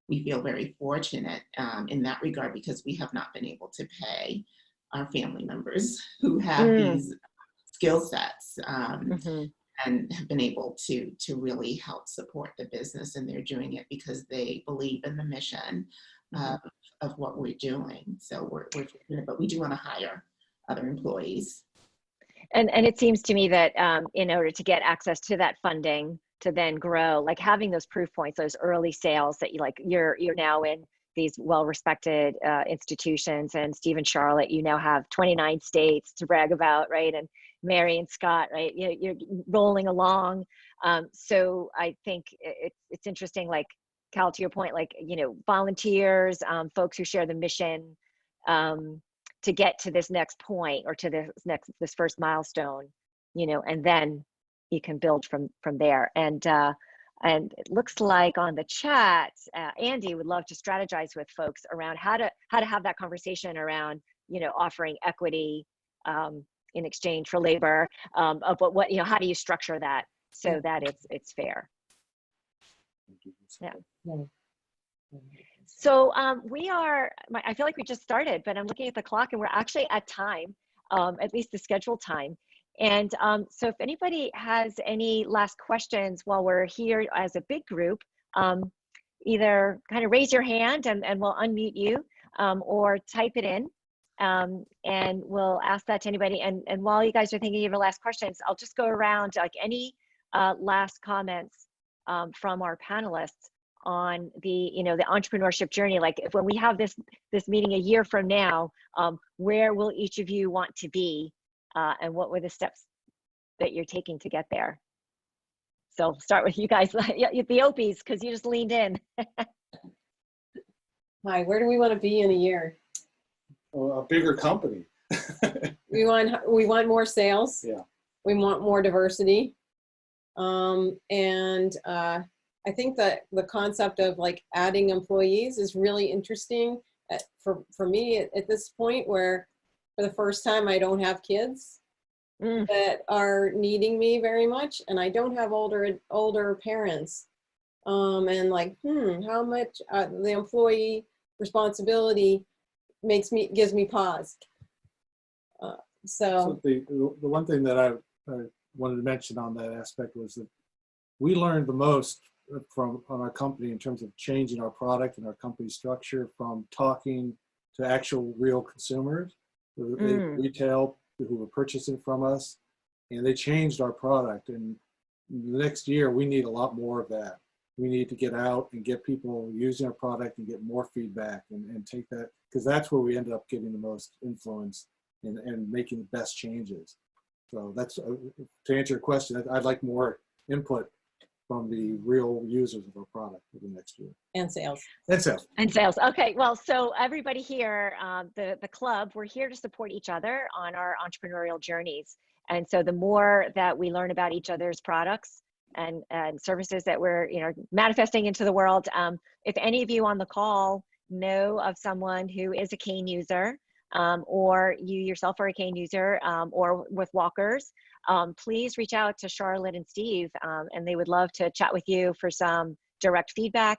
we feel very fortunate in that regard, because we have not been able to pay our family members who have these skill sets. And have been able to really help support the business, and they're doing it because they believe in the mission of what we're doing. So but we do want to hire other employees. And it seems to me that in order to get access to that funding to then grow, like having those proof points, those early sales that you're now in these well-respected institutions, and Steve and Charlotte, you now have 29 states to brag about, right? And Mary and Scott, right? You're rolling along. So I think it's interesting, like Cal, to your point, like, volunteers, folks who share the mission to get to this next point, or to this first milestone, and then you can build from there. And it looks like on the chat, Andy would love to strategize with folks around how to have that conversation around, offering equity in exchange for labor, but what, how do you structure that so that it's fair? Yeah. So I feel like we just started, but I'm looking at the clock and we're actually at time, at least the scheduled time. And so if anybody has any last questions while we're here as a big group, either kind of raise your hand and we'll unmute you, or type it in. And we'll ask that to anybody. And while you guys are thinking of your last questions, I'll just go around, like, any last comments from our panelists on the entrepreneurship journey. Like, when we have this meeting a year from now, where will each of you want to be, and what were the steps that you're taking to get there? So I'll start with you guys, the Opies, because you just leaned in. Hi, where do we want to be in a year? A bigger company. we want more sales. Yeah. We want more diversity. And I think that the concept of like adding employees is really interesting for me at this point, where for the first time I don't have kids that are needing me very much, and I don't have older parents. And like, how much the employee responsibility gives me pause. So the one thing that I wanted to mention on that aspect was that we learned the most on our company in terms of changing our product and our company structure, from talking to actual real consumers, retail, who were purchasing from us, and they changed our product. And the next year, we need a lot more of that. We need to get out and get people using our product and get more feedback, and take that, because that's where we ended up getting the most influence and making the best changes. So that's, to answer your question, I'd like more input from the real users of our product for the next year. And sales. And sales. Okay, well, so everybody here, the club, we're here to support each other on our entrepreneurial journeys. And so the more that we learn about each other's products and services that we're manifesting into the world, if any of you on the call know of someone who is a cane user, or you yourself are a cane user, or with walkers, please reach out to Charlotte and Steve, and they would love to chat with you for some direct feedback,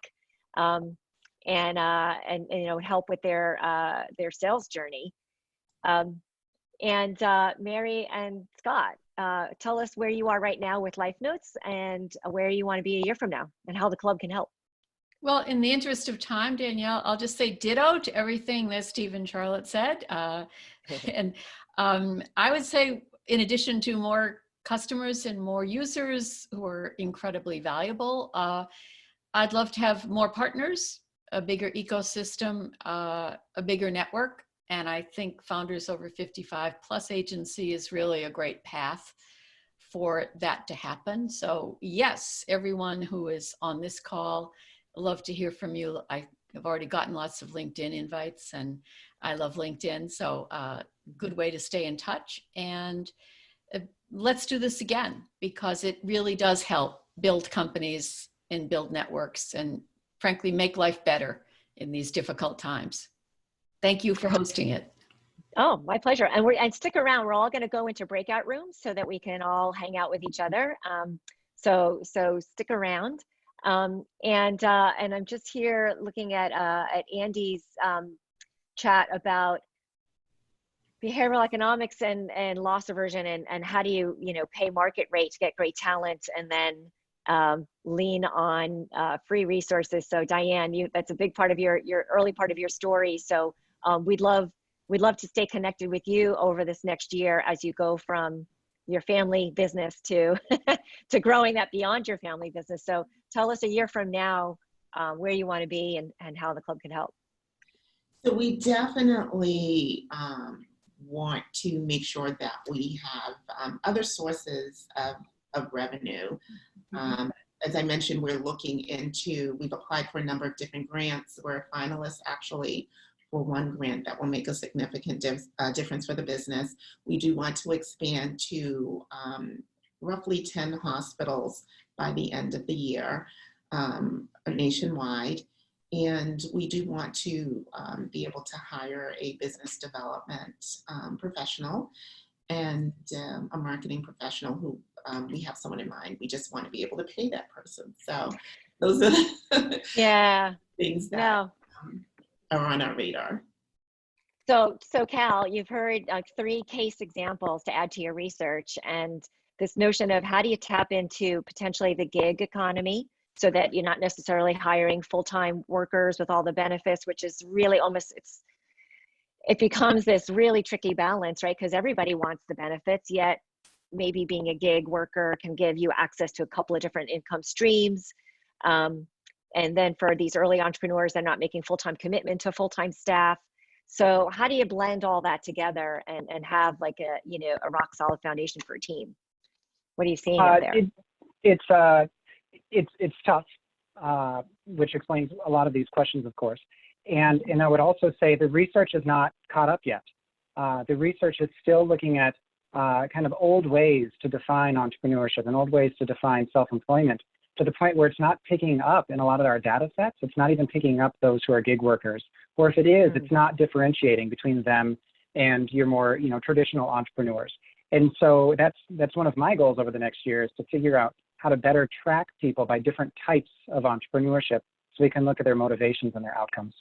and you know, help with their sales journey. Mary and Scott, tell us where you are right now with Life-Notes and where you want to be a year from now and how the club can help. Well, in the interest of time, Danielle, I'll just say ditto to everything that Steve and Charlotte said. And I would say, in addition to more customers and more users who are incredibly valuable, I'd love to have more partners, a bigger ecosystem, a bigger network. And I think Founders Over 55 Plus Agency is really a great path for that to happen. So yes, everyone who is on this call, I'd love to hear from you. I have already gotten lots of LinkedIn invites, and I love LinkedIn. So good way to stay in touch. And let's do this again, because it really does help build companies and build networks and frankly, make life better in these difficult times. Thank you for hosting it. Oh, my pleasure. And stick around. We're all going to go into breakout rooms so that we can all hang out with each other. So stick around. And I'm just here looking at Andy's chat about behavioral economics and loss aversion, and how do you pay market rate to get great talent, and then lean on free resources. So Dianne, that's a big part of your early part of your story. So we'd love to stay connected with you over this next year as you go from your family business to to growing that beyond your family business. So tell us a year from now where you want to be and how the club can help. So we definitely want to make sure that we have other sources of revenue. As I mentioned, we've applied for a number of different grants. We're finalists actually for one grant that will make a significant difference for the business. We do want to expand to roughly 10 hospitals by the end of the year, nationwide. And we do want to be able to hire a business development professional and a marketing professional who we have someone in mind. We just want to be able to pay that person. So those are the things that are on our radar. So Cal, you've heard 3 case examples to add to your research, and this notion of how do you tap into potentially the gig economy so that you're not necessarily hiring full-time workers with all the benefits, which is really it becomes this really tricky balance, right? Because everybody wants the benefits, yet maybe being a gig worker can give you access to a couple of different income streams. And then for these early entrepreneurs, they're not making full-time commitment to full-time staff. So how do you blend all that together and have like a rock solid foundation for a team? What are you seeing out there? It's tough, which explains a lot of these questions, of course. And I would also say the research is not caught up yet. The research is still looking at kind of old ways to define entrepreneurship and old ways to define self-employment, to the point where it's not picking up in a lot of our data sets. It's not even picking up those who are gig workers. Or if it is, it's not differentiating between them and your more traditional entrepreneurs. And so that's one of my goals over the next year, is to figure out how to better track people by different types of entrepreneurship so we can look at their motivations and their outcomes.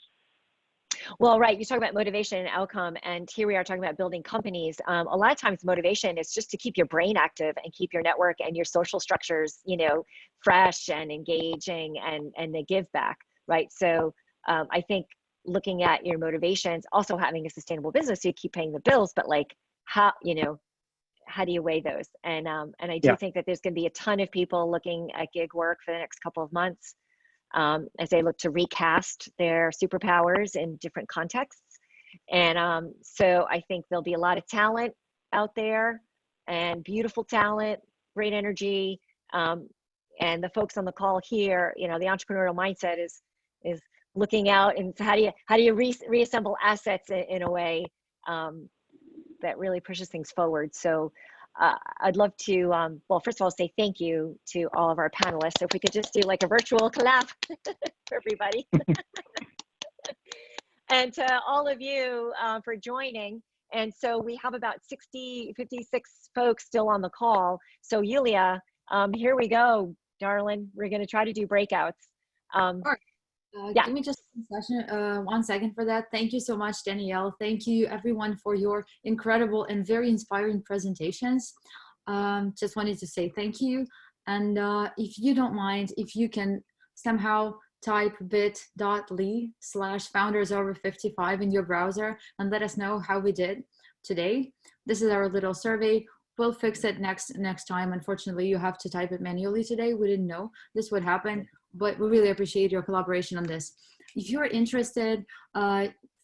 Well, right, you talk about motivation and outcome, and here we are talking about building companies. A lot of times motivation is just to keep your brain active and keep your network and your social structures, fresh and engaging and they give back, right? So I think looking at your motivations, also having a sustainable business so you keep paying the bills, but like how do you weigh those? And I do think that there's going to be a ton of people looking at gig work for the next couple of months as they look to recast their superpowers in different contexts. And so I think there'll be a lot of talent out there, and beautiful talent, great energy. And the folks on the call here, the entrepreneurial mindset is looking out and how do you reassemble assets in a way that really pushes things forward. So I'd love to, well, first of all, say thank you to all of our panelists. If we could just do like a virtual clap for everybody. and to all of you for joining. And so we have about 56 folks still on the call. So Yulia, here we go, darling. We're going to try to do breakouts. Yeah. Give me just 1 second for that. Thank you so much, Danielle. Thank you everyone for your incredible and very inspiring presentations. Just wanted to say thank you. And if you don't mind, if you can somehow type bit.ly/foundersover55 in your browser and let us know how we did today. This is our little survey. We'll fix it next time. Unfortunately, you have to type it manually today. We didn't know this would happen, but we really appreciate your collaboration on this. If you're interested,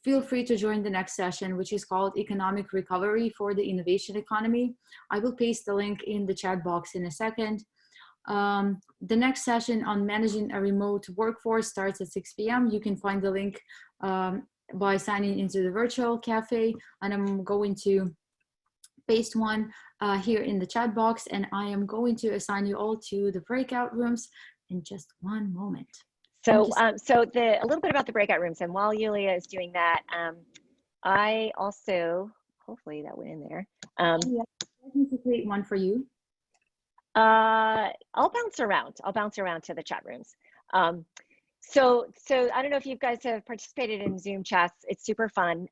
feel free to join the next session, which is called Economic Recovery for the Innovation Economy. I will paste the link in the chat box in a second. The next session on managing a remote workforce starts at 6 p.m. You can find the link by signing into the virtual cafe, and I'm going to paste one here in the chat box, and I am going to assign you all to the breakout rooms in just one moment. So, a little bit about the breakout rooms, and while Yulia is doing that, I also, hopefully that went in there. Yeah, I need to create one for you. I'll bounce around. I'll bounce around to the chat rooms. So I don't know if you guys have participated in Zoom chats. It's super fun.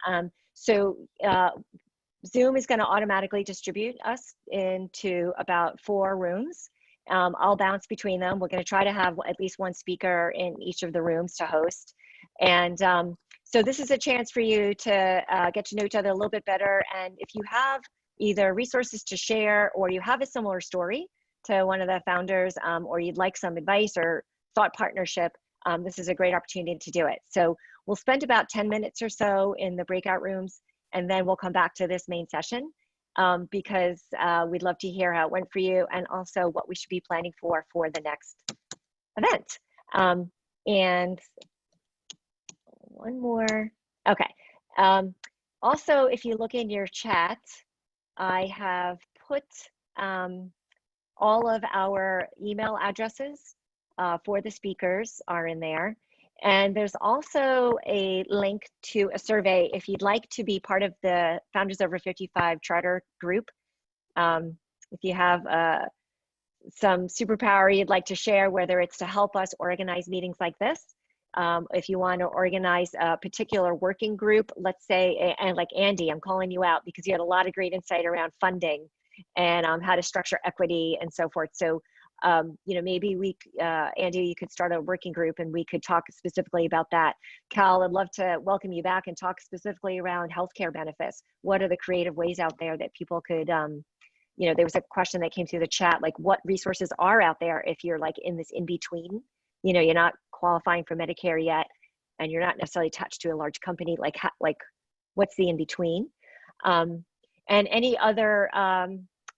Zoom is going to automatically distribute us into about 4 rooms. I'll bounce between them. We're going to try to have at least one speaker in each of the rooms to host. And so this is a chance for you to get to know each other a little bit better. And if you have either resources to share, or you have a similar story to one of the founders, or you'd like some advice or thought partnership, this is a great opportunity to do it. So we'll spend about 10 minutes or so in the breakout rooms, and then we'll come back to this main session because we'd love to hear how it went for you, and also what we should be planning for the next event. And one more. Okay. Also, if you look in your chat, I have put all of our email addresses for the speakers are in there. And there's also a link to a survey if you'd like to be part of the Founders Over 55 Charter group. If you have some superpower you'd like to share, whether it's to help us organize meetings like this, if you want to organize a particular working group, let's say, and like Andy, I'm calling you out because you had a lot of great insight around funding and how to structure equity and so forth. So, you know, maybe Andy, you could start a working group and we could talk specifically about that. Cal, I'd love to welcome you back and talk specifically around healthcare benefits. What are the creative ways out there that people could, you know, there was a question that came through the chat, like what resources are out there if you're like in this in-between, you know, you're not qualifying for Medicare yet, and you're not necessarily attached to a large company, like what's the in-between? And any other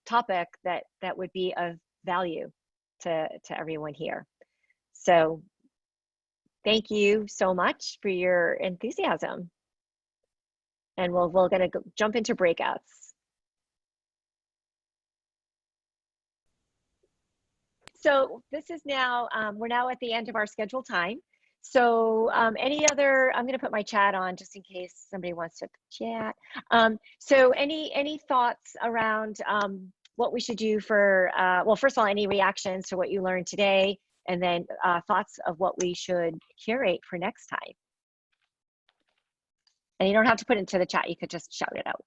topic that would be of value to everyone here. So thank you so much for your enthusiasm. And we're gonna jump into breakouts. So this is now, we're now at the end of our scheduled time. So any other, I'm gonna put my chat on just in case somebody wants to chat. So any thoughts around what we should do for, well, first of all, any reactions to what you learned today, and then thoughts of what we should curate for next time. And you don't have to put it into the chat, you could just shout it out.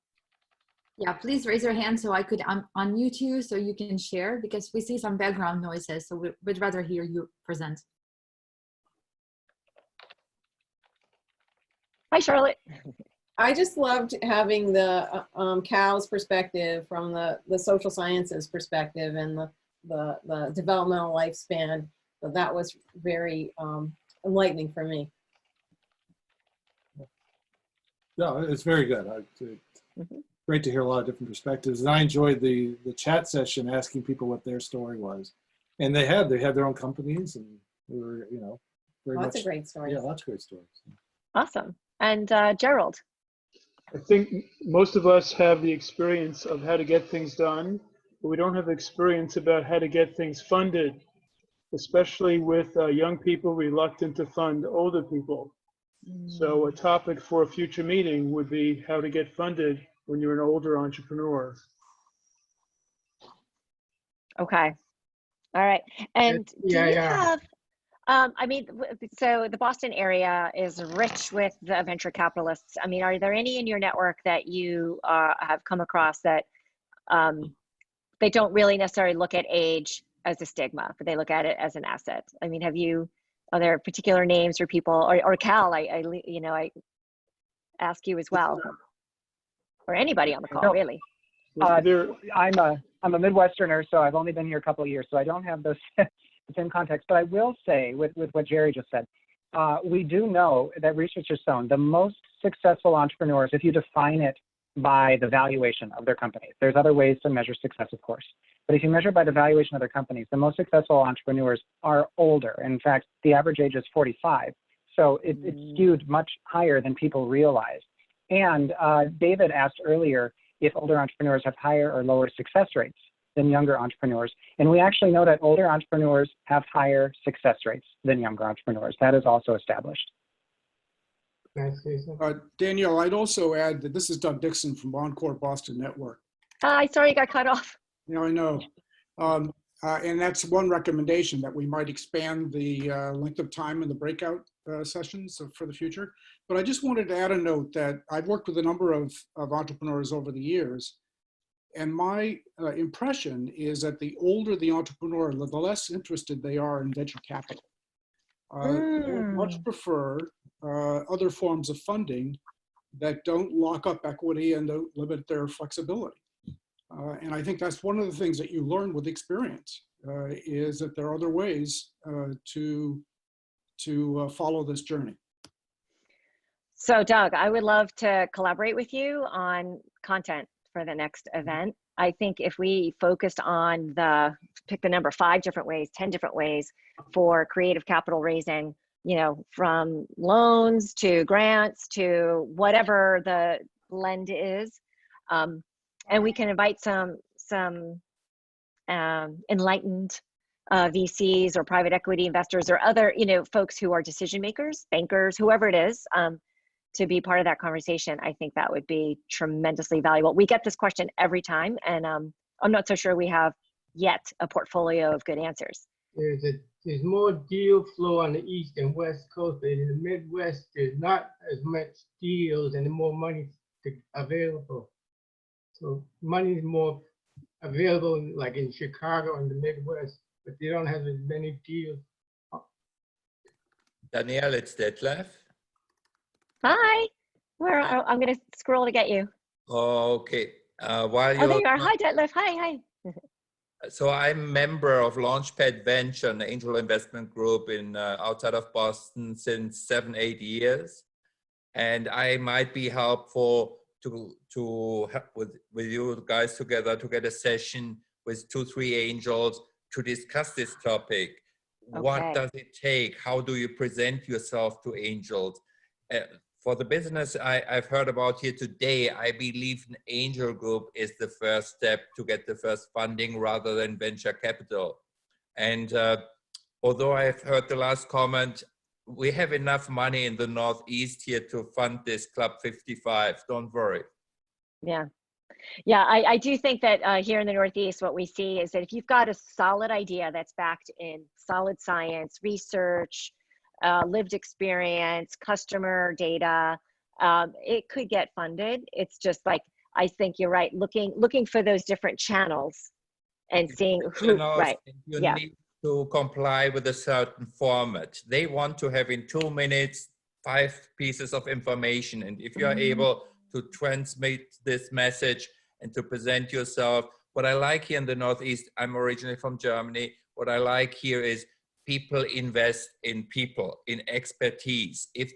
Yeah, please raise your hand so I could unmute you so you can share, because we see some background noises, so we'd rather hear you present. Hi, Charlotte. I just loved having the Cal's perspective from the social sciences perspective and the developmental lifespan. So that was very enlightening for me. Yeah, it's very good. Great to hear a lot of different perspectives. And I enjoyed the chat session asking people what their story was. And they had their own companies, and they were, you know, very Lots of great stories. Yeah, lots of great stories. Awesome. And Gerald. I think most of us have the experience of how to get things done, but we don't have experience about how to get things funded, especially with young people reluctant to fund older people. So a topic for a future meeting would be how to get funded when you're an older entrepreneur. Okay. All right. And do Yeah, you yeah. have, I mean, so the Boston area is rich with the venture capitalists. I mean, are there any in your network that you have come across that they don't really necessarily look at age as a stigma, but they look at it as an asset? I mean, are there particular names or people, or Cal, I ask you as well, or anybody on the call, really? I'm a Midwesterner, so I've only been here a couple of years, so I don't have those the same context. But I will say, with what Jerry just said, we do know that research has shown the most successful entrepreneurs, if you define it by the valuation of their companies, there's other ways to measure success, of course, but if you measure by the valuation of their companies, the most successful entrepreneurs are older. In fact, the average age is 45, so it's skewed much higher than people realize. And David asked earlier if older entrepreneurs have higher or lower success rates than younger entrepreneurs. And we actually know that older entrepreneurs have higher success rates than younger entrepreneurs. That is also established. Danielle, I'd also add that this is Doug Dixon from Encore Boston Network. Hi, sorry you got cut off. Yeah, I know. And that's one recommendation, that we might expand the length of time in the breakout sessions for the future. But I just wanted to add a note that I've worked with a number of entrepreneurs over the years. And my impression is that the older the entrepreneur, the less interested they are in venture capital. They would much prefer other forms of funding that don't lock up equity and don't limit their flexibility. And I think that's one of the things that you learn with experience, is that there are other ways to follow this journey. So Doug, I would love to collaborate with you on content for the next event. I think if we focused on pick the number 5 different ways, 10 different ways for creative capital raising, from loans to grants to whatever the blend is. And we can invite some enlightened VCs or private equity investors or other, folks who are decision makers, bankers, whoever it is, to be part of that conversation. I think that would be tremendously valuable. We get this question every time, and I'm not so sure we have yet a portfolio of good answers. There's more deal flow on the East and West Coast, but in the Midwest, there's not as much deals and more money available. So money is more available, like in Chicago and the Midwest, but they don't have as many deals. Danielle, it's Detlef. Hi, I'm going to scroll to get you. Okay. While there you are. Hi, Detlef. Hi. So I'm a member of Launchpad Venture, an angel investment group outside of Boston since 7-8 years. And I might be helpful to help with you guys together to get a session with 2-3 angels to discuss this topic. Okay. What does it take? How do you present yourself to angels? For the business I've heard about here today, I believe an angel group is the first step to get the first funding rather than venture capital. And although I've heard the last comment, we have enough money in the Northeast here to fund this Club 55. Don't worry. Yeah. I do think that here in the Northeast, what we see is that if you've got a solid idea that's backed in solid science, research, lived experience, customer data, it could get funded. It's just like, I think you're right, looking for those different channels and seeing who, right. You need to comply with a certain format. They want to have in 2 minutes, 5 pieces of information. And if you're able to transmit this message and to present yourself, what I like here in the Northeast, I'm originally from Germany, what I like here is people invest in people, in expertise. If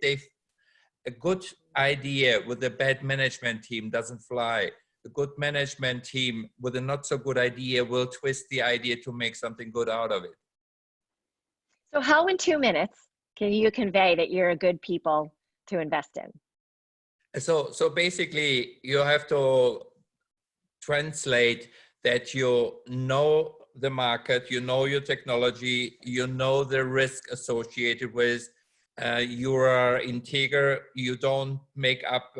a good idea with a bad management team doesn't fly, a good management team with a not so good idea will twist the idea to make something good out of it. So how in 2 minutes can you convey that you're a good people to invest in? So basically you have to translate that you know the market, you know your technology, you know the risk associated with, you are integer, you don't make up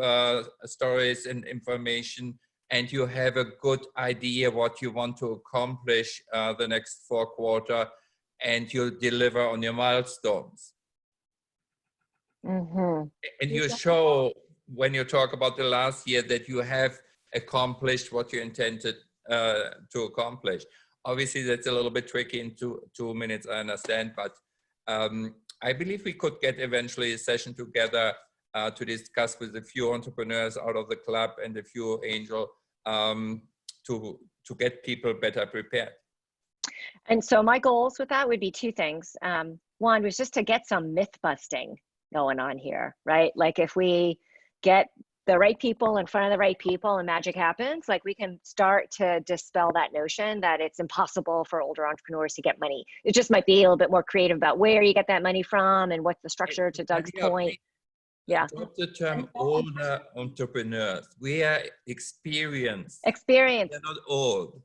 stories and information, and you have a good idea what you want to accomplish the next 4 quarters, and you deliver on your milestones. Mm-hmm. And you show, when you talk about the last year, that you have accomplished what you intended to accomplish. Obviously, that's a little bit tricky in 2 minutes, I understand, but I believe we could get eventually a session together to discuss with a few entrepreneurs out of the club and a few angel to get people better prepared. And so my goals with that would be 2 things. One was just to get some myth busting going on here, right? Like if we get the right people in front of the right people and magic happens, like we can start to dispel that notion that it's impossible for older entrepreneurs to get money. It just might be a little bit more creative about where you get that money from and what's the structure, to Doug's point. Yeah. Adopt the term older entrepreneurs. We are experienced. Experience. We're not old.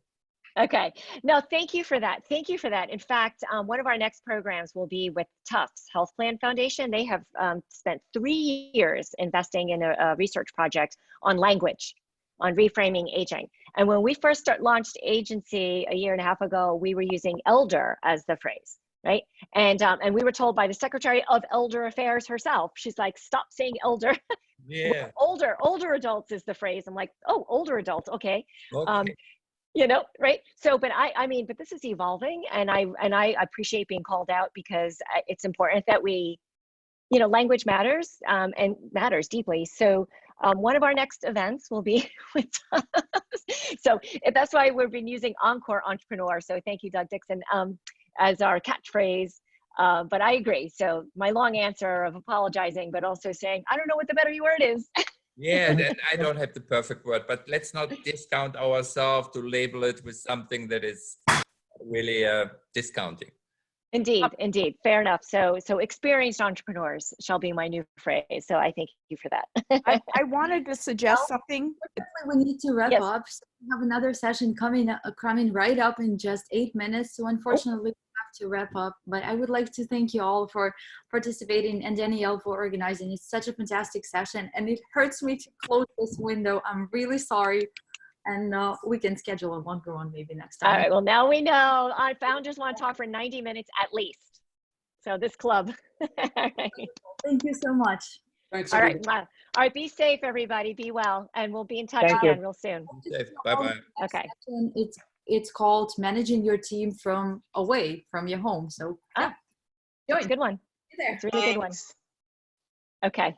Okay. No, thank you for that. Thank you for that. In fact, one of our next programs will be with Tufts Health Plan Foundation. They have spent 3 years investing in a research project on language, on reframing aging. And when we first launched agency a 1.5 years ago, we were using elder as the phrase, right? And we were told by the Secretary of Elder Affairs herself, she's like, stop saying elder. Yeah. older adults is the phrase. I'm like, oh, older adults, okay. Okay. You know, right? So, but I mean, but this is evolving, and I appreciate being called out, because it's important that we, you know, language matters, and matters deeply. So one of our next events will be with so that's why we've been using Encore Entrepreneur. So thank you, Doug Dixon, as our catchphrase. But I agree. So my long answer of apologizing, but also saying, I don't know what the better word is. Yeah, I don't have the perfect word, but let's not discount ourselves to label it with something that is really discounting. Indeed, indeed. Fair enough. So experienced entrepreneurs shall be my new phrase. So I thank you for that. I wanted to suggest something. We need to wrap Yes. up. So we have another session coming right up in just 8 minutes. So unfortunately, we have to wrap up. But I would like to thank you all for participating, and Danielle for organizing. It's such a fantastic session, and it hurts me to close this window. I'm really sorry. And we can schedule a one-for-one maybe next time. All right. Well, now we know our founders want to talk for 90 minutes at least. So this club. All right. Thank you so much. Thanks. All right. everybody. All right. Be safe, everybody. Be well. And we'll be in touch Thank you. again real soon. Bye-bye. Okay. It's called Managing Your Team from Away from Your Home. So That's a good one. there. It's a really good one. Okay.